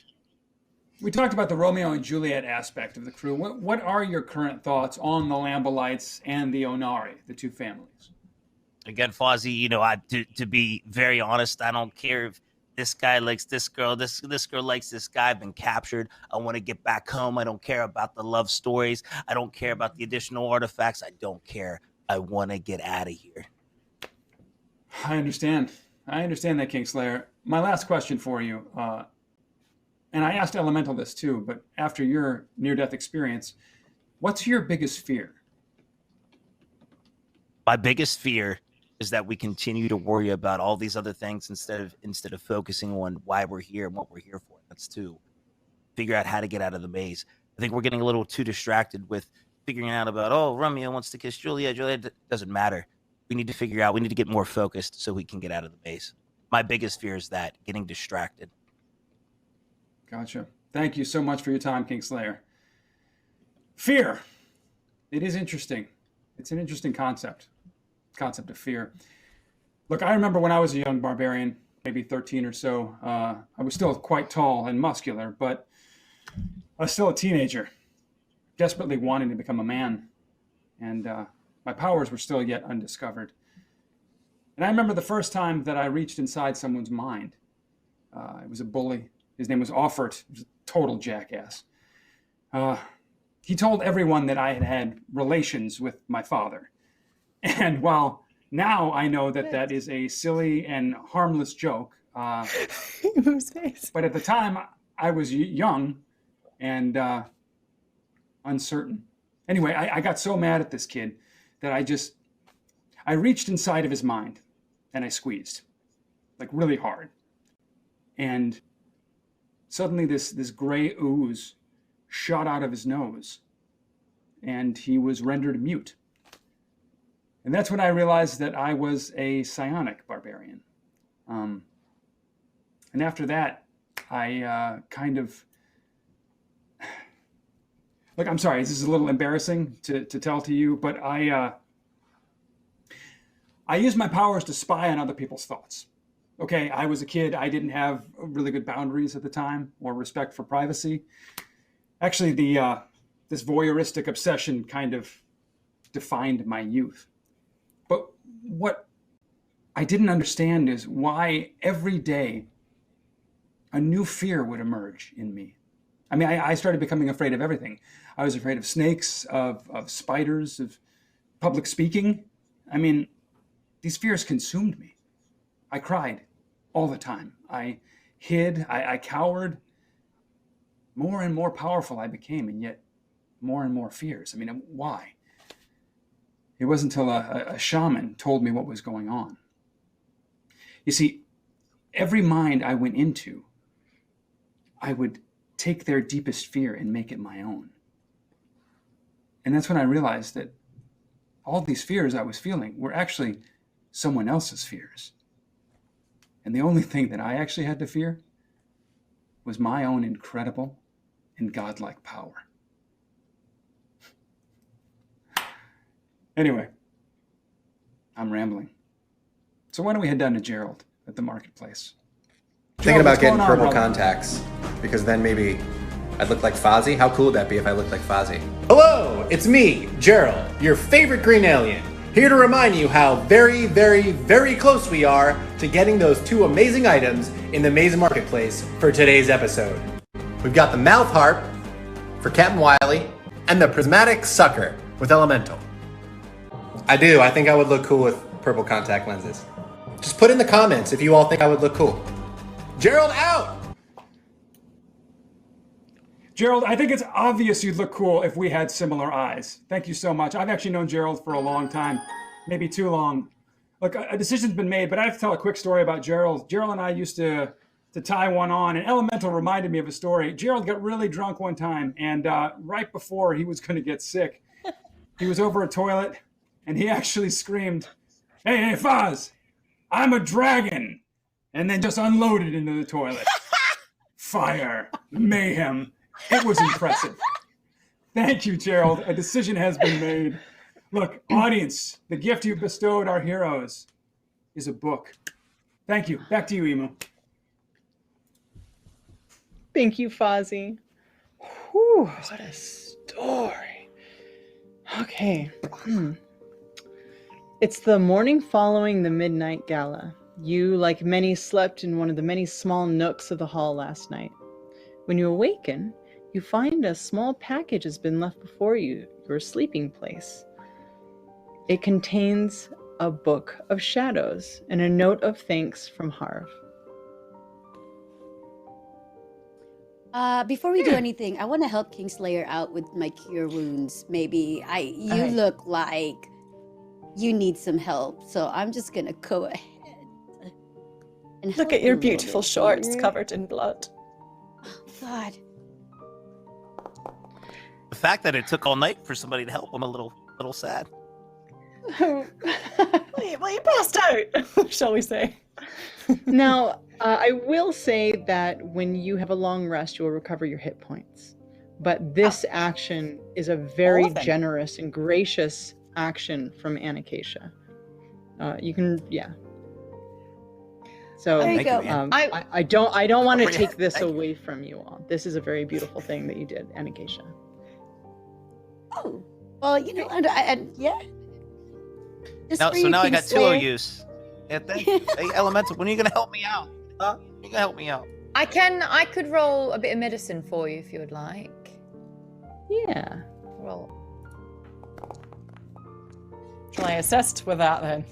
We talked about the Romeo and Juliet aspect of the crew. What are your current thoughts on the Lambolites and the Onari, the two families? Again, Fozzie, to be very honest, I don't care if this guy likes this girl, this girl likes this guy. I've been captured. I want to get back home. I don't care about the love stories. I don't care about the additional artifacts. I don't care. I want to get out of here. I understand that, Kingslayer. My last question for you, and I asked Elemental this too, but after your near-death experience, what's your biggest fear? My biggest fear is that we continue to worry about all these other things instead of focusing on why we're here and what we're here for. That's to figure out how to get out of the maze. I think we're getting a little too distracted with figuring out about, Romeo wants to kiss Julia. Juliet doesn't matter. We need to get more focused so we can get out of the maze. My biggest fear is that, getting distracted. Gotcha. Thank you so much for your time, Kingslayer. Fear. It is interesting. It's an interesting concept of fear. Look, I remember when I was a young barbarian, maybe 13 or so, I was still quite tall and muscular, but I was still a teenager, desperately wanting to become a man, and my powers were still yet undiscovered. And I remember the first time that I reached inside someone's mind. It was a bully. His name was Offert. He was a total jackass. He told everyone that I had had relations with my father. And while now I know that is a silly and harmless joke, but at the time I was young and uncertain. Anyway, I got so mad at this kid that I reached inside of his mind and I squeezed, like really hard. And suddenly this gray ooze shot out of his nose and he was rendered mute. And that's when I realized that I was a psionic barbarian. And after that, I look, I'm sorry, this is a little embarrassing to tell to you, but I used my powers to spy on other people's thoughts. Okay, I was a kid. I didn't have really good boundaries at the time or respect for privacy. Actually, this voyeuristic obsession kind of defined my youth. But what I didn't understand is why every day a new fear would emerge in me. I mean, I started becoming afraid of everything. I was afraid of snakes, of spiders, of public speaking. I mean, these fears consumed me. I cried all the time. I hid, I cowered. More and more powerful I became, and yet more and more fears. I mean, why? It wasn't until a shaman told me what was going on. You see, every mind I went into, I would take their deepest fear and make it my own. And that's when I realized that all these fears I was feeling were actually someone else's fears. And the only thing that I actually had to fear was my own incredible and godlike power. Anyway, I'm rambling. So why don't we head down to Gerald at the marketplace? Thinking Gerald, about what's getting going on, purple brother? contacts, because then maybe I'd look like Fozzie? How cool would that be if I looked like Fozzie? Hello, it's me, Gerald, your favorite green alien, here to remind you how very, very, very close we are to getting those 2 amazing items in the Maze Marketplace for today's episode. We've got the mouth harp for Captain Wily and the prismatic sucker with Elemental. I think I would look cool with purple contact lenses. Just put in the comments if you all think I would look cool. Gerald out! Gerald, I think it's obvious you'd look cool if we had similar eyes. Thank you so much. I've actually known Gerald for a long time, maybe too long. Look, a decision's been made, but I have to tell a quick story about Gerald. Gerald and I used to tie one on, and Elemental reminded me of a story. Gerald got really drunk one time, and right before he was going to get sick, he was over a toilet, and he actually screamed, hey, Foz, I'm a dragon, and then just unloaded into the toilet. Fire, mayhem. It was impressive. Thank you, Gerald. A decision has been made. Look, audience, the gift you bestowed our heroes is a book. Thank you. Back to you, Emu. Thank you, Fozzie. Whew, what a story. Okay. It's the morning following the midnight gala. You, like many, slept in one of the many small nooks of the hall last night. When you awaken, you find a small package has been left before you, your sleeping place. It contains a book of shadows and a note of thanks from Harv. Before we do anything, I want to help Kingslayer out with my cure wounds. Maybe you look like you need some help, so I'm just gonna go ahead and Look help at your you a little beautiful bit shorts here. covered in blood. God. The fact that it took all night for somebody to help, I'm a little sad. Well, you passed out, shall we say? Now, I will say that when you have a long rest, you will recover your hit points. But this action is a very generous and gracious action from Anacacia. You can, yeah. So There you go. I don't want to take this away from you all. This is a very beautiful thing that you did, Anacacia. Oh, well, you know, yeah. Just Now, for so you, now I got 2 Kingslayer. use. Yeah, hey, Elemental, when are you gonna help me out? Huh? You gonna help me out? I could roll a bit of medicine for you if you would like. Yeah. Roll. Shall I assist with that then?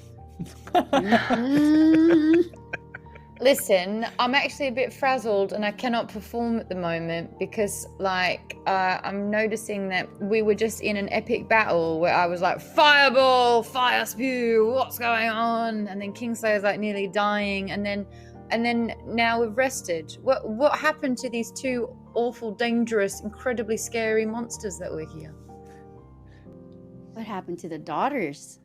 Listen, I'm actually a bit frazzled and I cannot perform at the moment because, like, I'm noticing that we were just in an epic battle where I was like, fireball, fire spew, what's going on? And then Kingslayer's like nearly dying, and then now we've rested. What happened to these 2 awful, dangerous, incredibly scary monsters that were here? What happened to the daughters?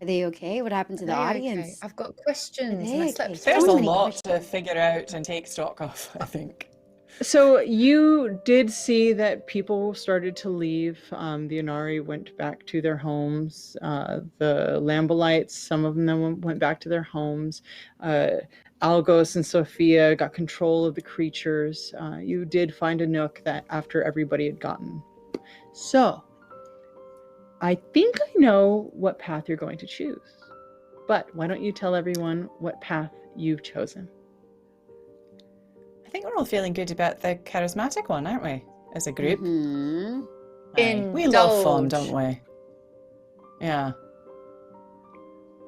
Are they okay? What happened to the audience? Okay? I've got questions. Are and I they slept okay? There's So a many lot to questions. figure out and take stock of, I think. So you did see that people started to leave. The Inari went back to their homes. The Lambolites, some of them went back to their homes. Algos and Sophia got control of the creatures. You did find a nook that after everybody had gotten. So I think I know what path you're going to choose. But why don't you tell everyone what path you've chosen? I think we're all feeling good about the charismatic one, aren't we? As a group. Mhm. Aye. We love fun, Indulge. don't we? Yeah.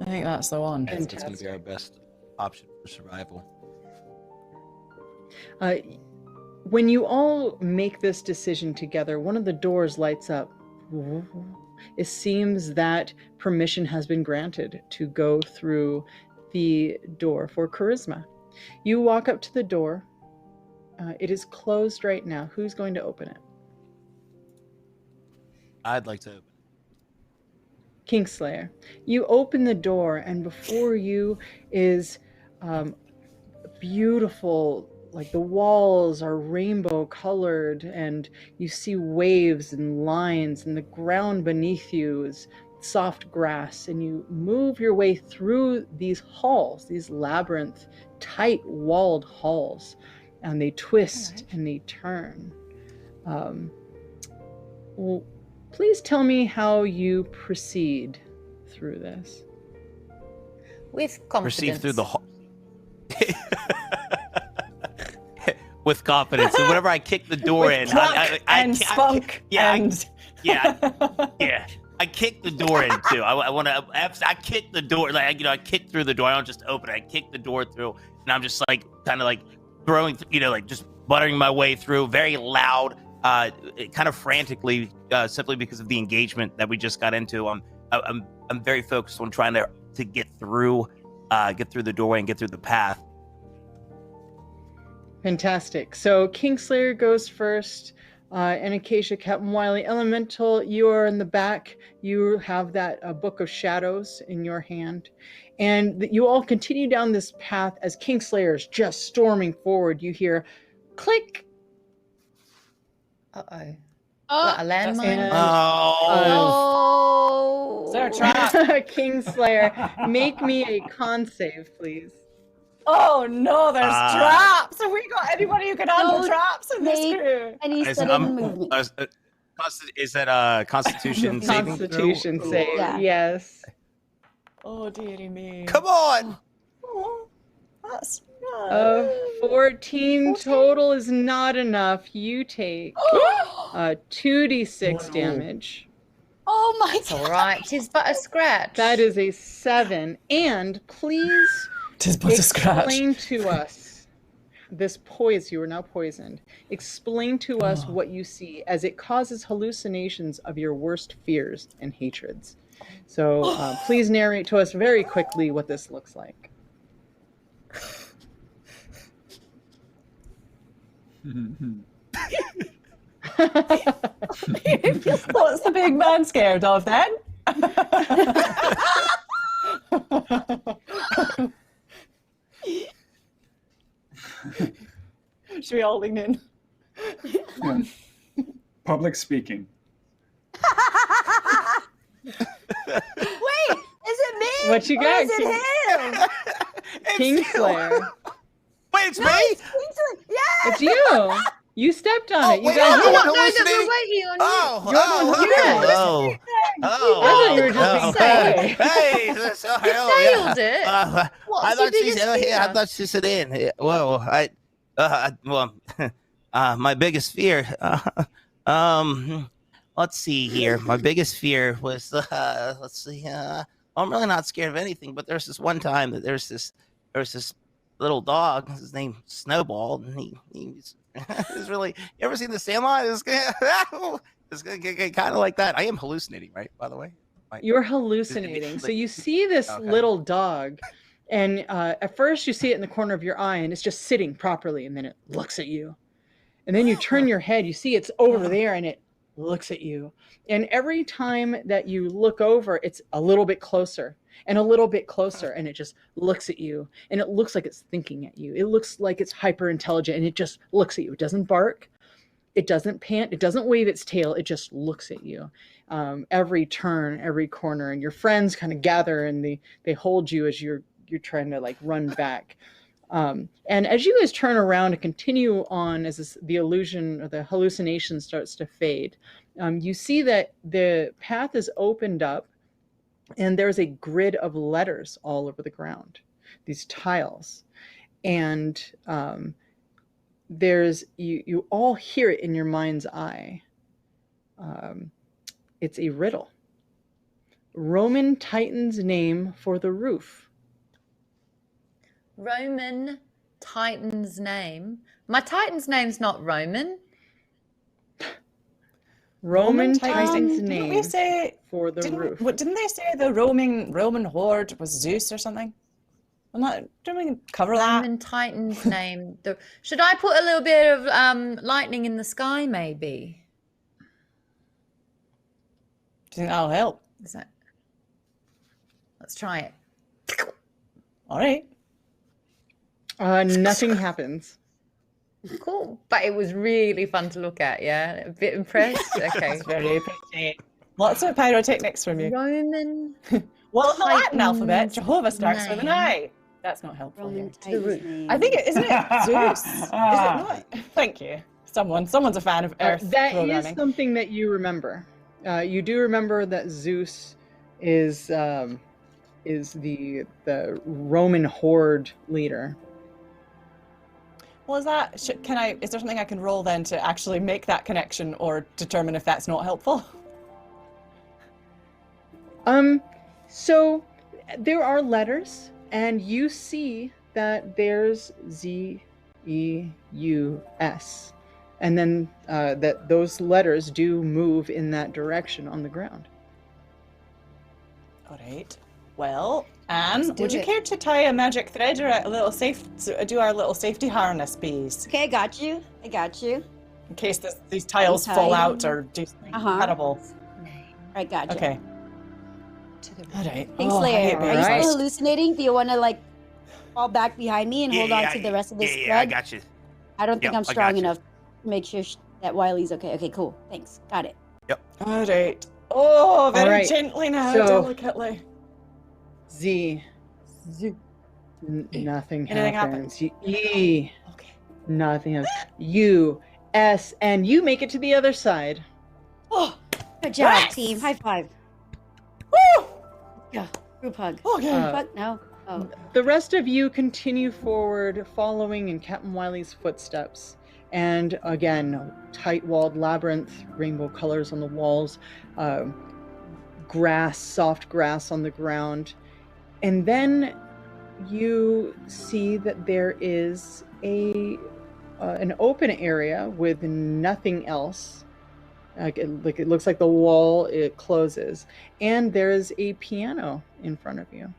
I think that's the one. I think it's gonna be our best option for survival. When you all make this decision together, one of the doors lights up. It seems that permission has been granted to go through the door for charisma. You walk up to the door. It is closed right now. Who's going to open it? I'd like to. Kingslayer. You open the door, and before you is beautiful, like the walls are rainbow colored, and you see waves and lines, and the ground beneath you is soft grass, and you move your way through these halls, these labyrinth, tight walled halls, and they twist and they turn. Well, please tell me how you proceed through this. With confidence. Proceed through the with confidence. So whenever I kick the door With in, pluck and spunk and yeah. I kick the door in too. I want to. I kick the door, like I kick through the door. I don't just open it. I kick the door through, and I'm just like kind of like throwing, like just buttering my way through, very loud, kind of frantically, simply because of the engagement that we just got into. I'm very focused on trying to get through the doorway and get through the path. Fantastic. So Kingslayer goes first. And Acacia, Captain Wiley, Elemental, you are in the back. You have that Book of Shadows in your hand. And you all continue down this path as Kingslayer is just storming forward. You hear click. Uh-oh. Oh, A landmine? And, Oh. Is there a trap? Kingslayer, make me a con save, please. Oh no, there's traps! Have we got anybody who can handle Don't traps in this make crew? any sudden movement. Is that Constitution saving throw? Constitution save, Yeah. yes. Oh dearie me. Come on! Oh, that's 14 total is not enough. You take 2d6 damage. Oh my It's all right. 'Tis but a scratch. That is a 7. And please Tis but a scratch. explain to us this you are now poisoned. Explain to us what you see, as it causes hallucinations of your worst fears and hatreds. So please narrate to us very quickly what this looks like. What's the big man scared of then? Should we all lean in? Yeah. Public speaking. Wait, is it me? What you or got, is it him? Kingslayer. Wait, it's me? Yeah. It's you. You stepped on it. You wait, got oh, hit. what? No, that hallucinating? we're waiting on you. I thought you were just saying. Hey, Nailed it. What's I thought your she biggest said, fear? I thought she said in. Well, my biggest fear. Let's see here. My biggest fear was, let's see. I'm really not scared of anything, but there's this one time that there's this little dog. His name Snowball, and he's really. You ever seen The Sandlot? It's kind of like that. I am hallucinating, right? By the way, You're hallucinating. So you see this little dog, and at first you see it in the corner of your eye, and it's just sitting properly, and then it looks at you. And then you turn your head, you see it's over there, and it looks at you. And every time that you look over, it's a little bit closer and a little bit closer, and it just looks at you. And it looks like it's thinking at you. It looks like it's hyper intelligent, and it just looks at you. It doesn't bark. It doesn't pant. It doesn't wave its tail. It just looks at you. Every turn, every corner, and your friends kind of gather, and they hold you as you're trying to like run back. And as you guys turn around and continue on, as the illusion or the hallucination starts to fade, you see that the path is opened up, and there's a grid of letters all over the ground, these tiles. And there's you all hear it in your mind's eye. It's a riddle. Roman Titan's name for the roof. Roman Titan's name. My Titan's name's not Roman. Roman Titan's Titan's Didn't name we say? for the roof. Didn't they say the Roman horde was Zeus or something? Didn't we cover that? Roman Titan's name. Should I put a little bit of lightning in the sky, maybe? Do you think that'll help? Is that? Let's try it. All right. Nothing happens. Cool. But it was really fun to look at, yeah? A bit impressed? Okay. It's very pretty. Lots of pyrotechnics from you. Roman. Well, in the Latin alphabet, Titan's Jehovah starts with an name. I. That's not helpful. Roman here. Titan's name. I think isn't it Zeus? Is it not? Thank you. Someone's a fan of Earth That programming. is something that you remember. You do remember that Zeus is the Roman horde leader. Well, is there something I can roll then to actually make that connection or determine if that's not helpful? So there are letters, and you see that there's Z-E-U-S. And then that those letters do move in that direction on the ground. All right. Well, Anne, Let's do would you it. care to tie a magic thread or do our little safety harness, please? Okay, I got you. In case these tiles fall out or do something incredible. I got you. Okay. To the All right. Kingslayer, are you Alright. still hallucinating? Do you want to fall back behind me and hold on to the rest of this Yeah, I thread? got you. I don't think Yep, I'm I got strong you. enough to make sure that Wiley's okay. Okay, cool. Thanks. Got it. All right. Oh, very Alright, gently now, so- delicately. Z. Nothing Anything happens. E. Okay. Nothing happens. U. S. And you make it to the other side. Oh, Good job, Yes! team. High five. woo! Yeah. Group hug. Okay. Group hug? No. Oh. The rest of you continue forward, following in Captain Wiley's footsteps. And again, tight-walled labyrinth, rainbow colors on the walls, grass, soft grass on the ground. And then you see that there is an open area with nothing else. It looks like the wall, it closes. And there's a piano in front of you.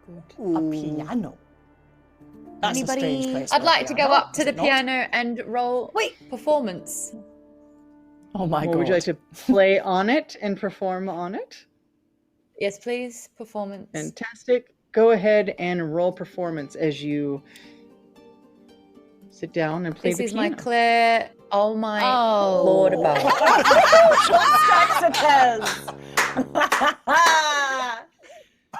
Good. A piano. That's a strange Anybody- place for I'd a like to go piano, up to is the it not? piano and roll Wait. performance. Oh my Well, god. would you like to play on it and perform on it? Yes, please. Performance. Fantastic. Go ahead and roll performance as you sit down and play This the is piano. my Claire. Oh my Oh. Lord above.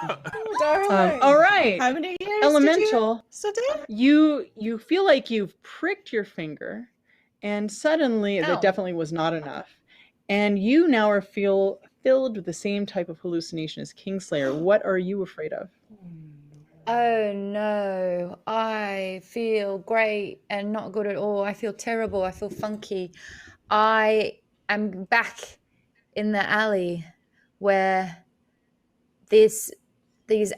Oh, darling. All right. How many years Elemental, did you study? you feel like you've pricked your finger, and suddenly Oh. that definitely was not enough. And you now are filled with the same type of hallucination as Kingslayer. What are you afraid of? Oh no, I feel great and not good at all. I feel terrible. I feel funky. I am back in the alley where these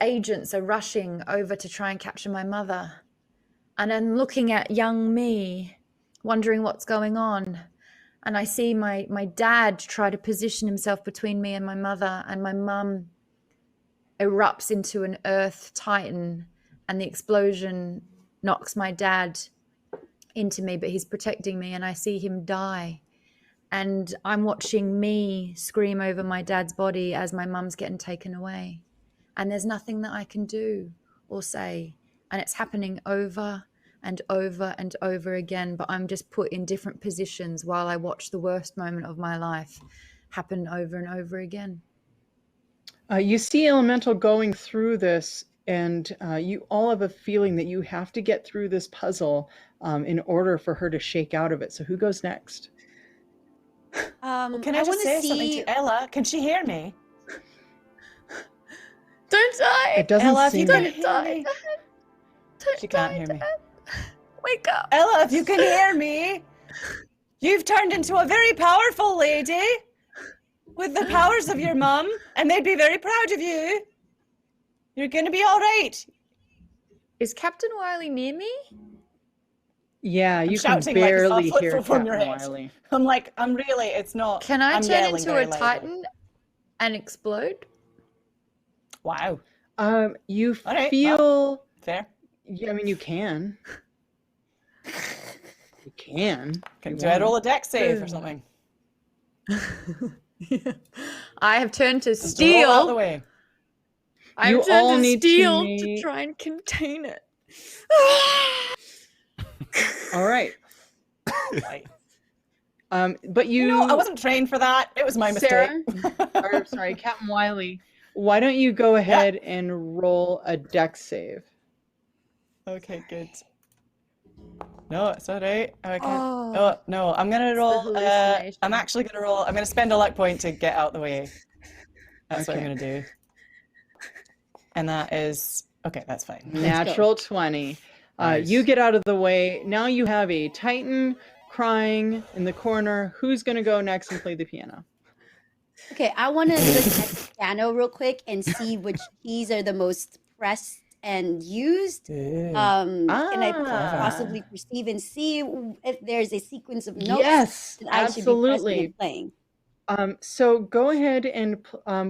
agents are rushing over to try and capture my mother. And I'm looking at young me, wondering what's going on. And I see my dad try to position himself between me and my mother, and my mum erupts into an earth titan, and the explosion knocks my dad into me, but he's protecting me, and I see him die. And I'm watching me scream over my dad's body as my mum's getting taken away. And there's nothing that I can do or say. And it's happening over and over and over again, but I'm just put in different positions while I watch the worst moment of my life happen over and over again. You see Elemental going through this, and you all have a feeling that you have to get through this puzzle in order for her to shake out of it. So who goes next? Can I I just want say to something see. to Ella? Can she hear me? Don't die! It doesn't Ella, if you seem. can Don't hear die! me. Don't She can't die, hear me. Dad. Wake up! Ella, if you can hear me, you've turned into a very powerful lady with the powers of your mum, and they'd be very proud of you. You're going to be all right. Is Captain Wiley near me? Yeah, you can shouting like a barely foot hear from your Captain head. Wiley. I'm really, it's not. Can I I'm turn yelling into very a loudly. titan and explode? Wow. You All right, feel. Fair. Yeah, I mean, you can. You can. Do I roll a dex save or something? I have turned to Just to roll out the steel. way. I've You all turned to need to steel to make- try and contain it. All right. Right. But you. No, I wasn't trained for that. It was my Sarah, mistake. or sorry, Captain Wiley. Why don't you go ahead and roll a dex save? Okay, good. No, it's all right. I can't. Oh, Oh, no, I'm gonna the roll. hallucination. I'm actually gonna roll. I'm gonna spend a luck point to get out the way. That's what I'm Okay. gonna do. And that is okay. That's fine. Natural 20. Nice. You get out of the way. Now you have a Titan crying in the corner. Who's going to go next and play the piano? okay. I want to look at the piano real quick and see which keys are the most pressed and used. Can I possibly perceive and see if there's a sequence of notes Yes, that I should be pressing absolutely. and playing? So go ahead and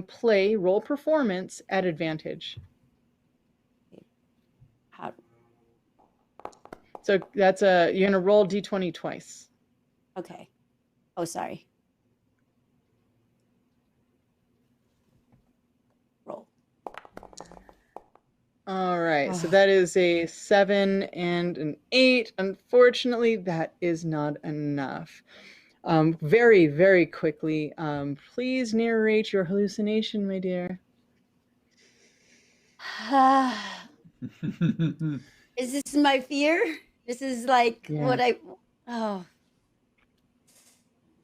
play roll performance at advantage. How? So that's you're going to roll d20 twice. Okay. Oh, sorry. Roll. All right, so that is a 7 and an 8. Unfortunately, that is not enough. Very, very quickly, please narrate your hallucination, my dear. Is this my fear? This is like what I. Oh.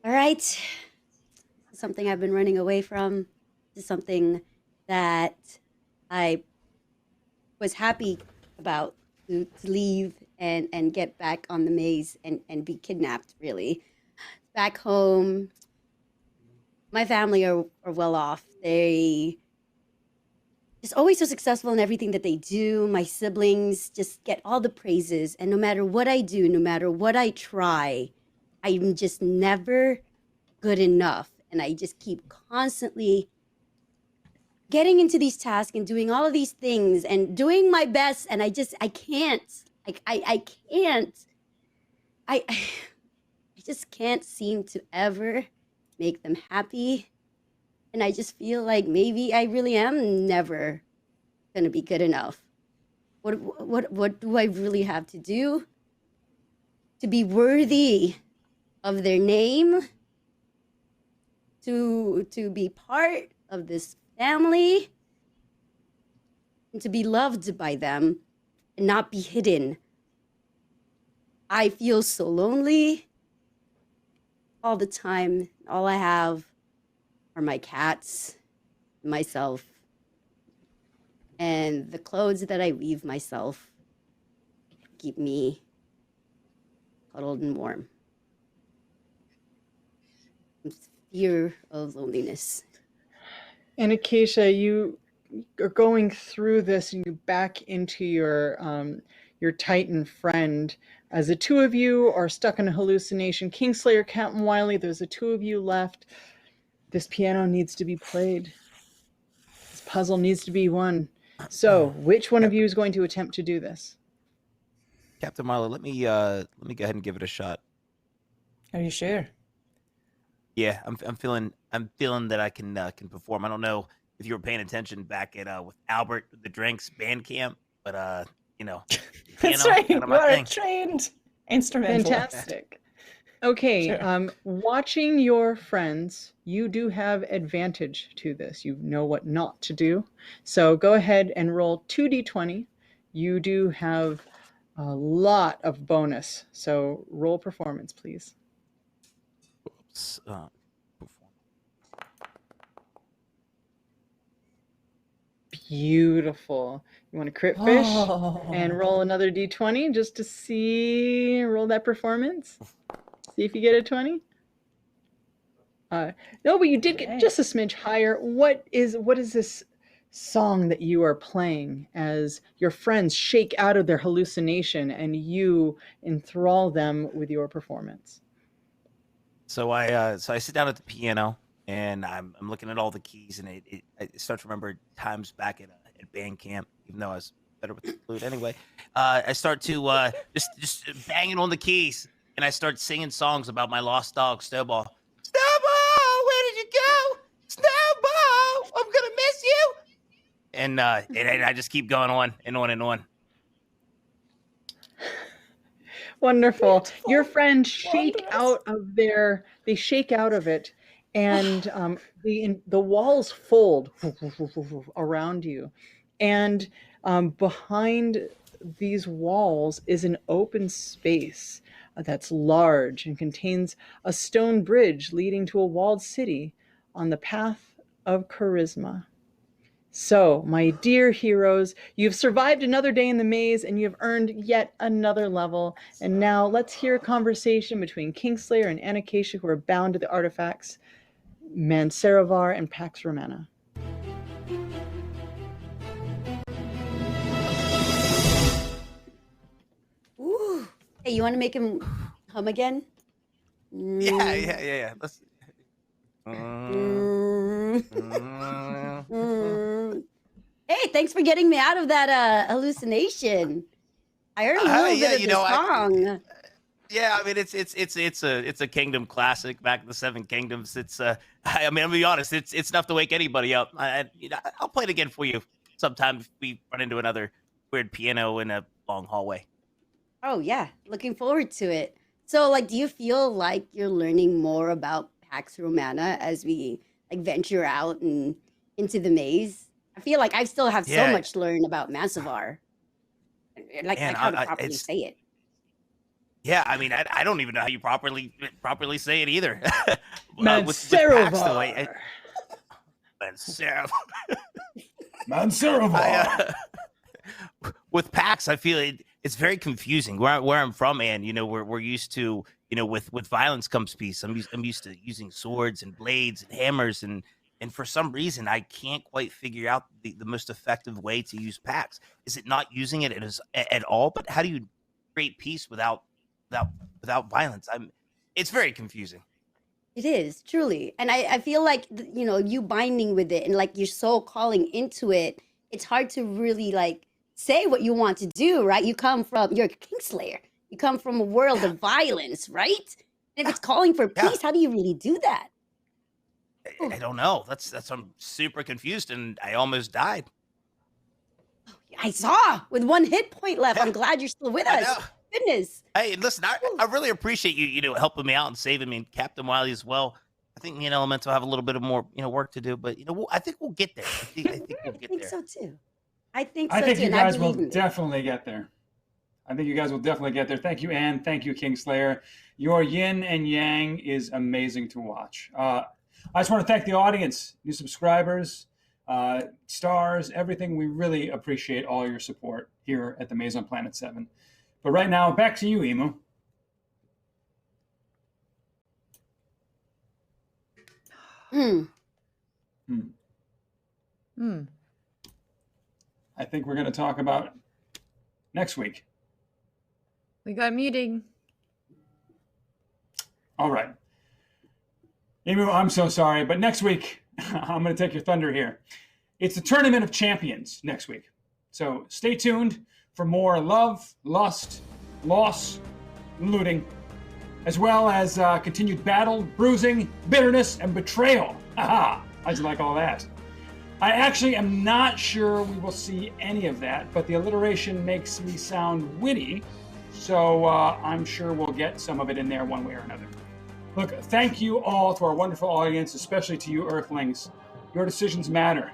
All right. Something I've been running away from. This is something that I was happy about to leave and get back on the maze and be kidnapped, really. Back home, my family are well off. They just always so successful in everything that they do. My siblings just get all the praises. And no matter what I do, no matter what I try, I'm just never good enough. And I just keep constantly getting into these tasks and doing all of these things and doing my best. And I can't. Like, I can't. I just can't seem to ever make them happy. And I just feel like maybe I really am never going to be good enough. What do I really have to do to be worthy of their name? To be part of this family? And to be loved by them and not be hidden? I feel so lonely all the time. All I have are my cats, myself, and the clothes that I weave myself keep me cuddled and warm. Fear of loneliness. And Acacia, you are going through this and you back into your Titan friend. As the two of you are stuck in a hallucination, Kingslayer, Captain Wiley, there's the two of you left. This piano needs to be played. This puzzle needs to be won. So, which one of you is going to attempt to do this? Captain Marlowe, let me go ahead and give it a shot. Are you sure? Yeah, I'm feeling that I can perform. I don't know if you were paying attention back at with Albert the Drinks band camp, but you know, That's right. You are a trained instrumentalist. Fantastic. Okay, Sure. watching your friends, you do have advantage to this. You know what not to do. So go ahead and roll 2d20. You do have a lot of bonus. So roll performance, please. Oops, Beautiful. You want to crit fish and roll another d20 just to see, roll that performance. See if you get a 20. No, but you did get just a smidge higher. What is this song that you are playing as your friends shake out of their hallucination and you enthrall them with your performance? So I sit down at the piano and I'm looking at all the keys and I start to remember times back at band camp, even though I was better with the flute anyway. I start to just banging on the keys and I start singing songs about my lost dog Snowball. Snowball, where did you go? Snowball, I'm gonna miss you. And I just keep going on and on and on. Wonderful. Your friends shake out of they shake out of it, and the walls fold around you, and behind these walls is an open space that's large and contains a stone bridge leading to a walled city on the path of charisma. So, my dear heroes, you've survived another day in the maze and you've earned yet another level. And now let's hear a conversation between Kingslayer and Anacacia, who are bound to the artifacts, Mansaravar and Pax Romana. Ooh. Hey, you want to make him hum again? Yeah. Let's. Hey, thanks for getting me out of that hallucination. I heard a little bit of the song. I mean, it's a Kingdom classic. Back in the Seven Kingdoms. I mean, I'll be honest. It's enough to wake anybody up. I'll play it again for you sometime if we run into another weird piano in a long hallway. Oh yeah, looking forward to it. So, like, do you feel like you're learning more about Pax Romana as we venture out and into the maze? I feel like I still have so much to learn about Mansavar. Like how to properly say it. Yeah, I mean, I don't even know how you properly say it either. Mansaravar. Mansaravar. With Pax, I feel it's very confusing. Where I'm from, man, we're used to, with violence comes peace. I'm used to using swords and blades and hammers, and for some reason I can't quite figure out the most effective way to use Pax. Is it not using it at all? But how do you create peace without violence? It's very confusing. It is, truly. And I feel like, you binding with it and like your soul calling into it, it's hard to really say what you want to do, right? You're a Kingslayer. You come from a world of violence, right? And if it's calling for peace, how do you really do that? I don't know. I'm super confused, and I almost died. I saw with 1 hit point left. I'm glad you're still with us. Goodness. Hey, listen, I really appreciate you, helping me out and saving me, and Captain Wiley as well. I think me and Elemental have a little bit of more, work to do, but I think we'll get there. I think we'll get there. I think so too. I think you guys will definitely get there. Thank you, Anne. Thank you, Kingslayer. Your yin and yang is amazing to watch. I just want to thank the audience, new subscribers, stars, everything. We really appreciate all your support here at the Maze on Planet 7. But right now, back to you, Emu. I think we're going to talk about next week. We got muting. All right. Emu, I'm so sorry, but next week, I'm going to take your thunder here. It's the Tournament of Champions next week. So stay tuned for more love, lust, loss, looting, as well as continued battle, bruising, bitterness, and betrayal. Haha! How'd you like all that? I actually am not sure we will see any of that, but the alliteration makes me sound witty, so I'm sure we'll get some of it in there one way or another. Look, thank you all to our wonderful audience, especially to you Earthlings. Your decisions matter.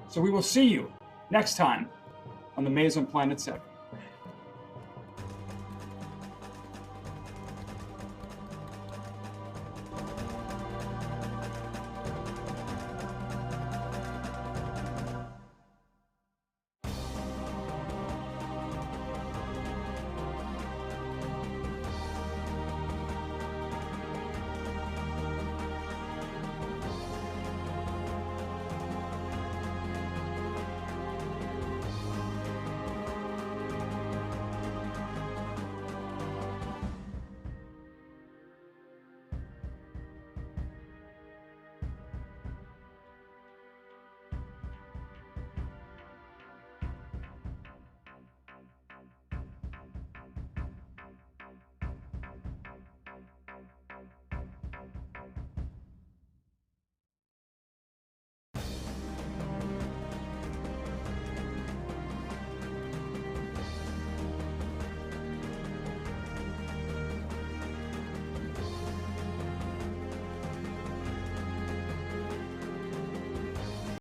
So we will see you next time on the Maze on Planet 7.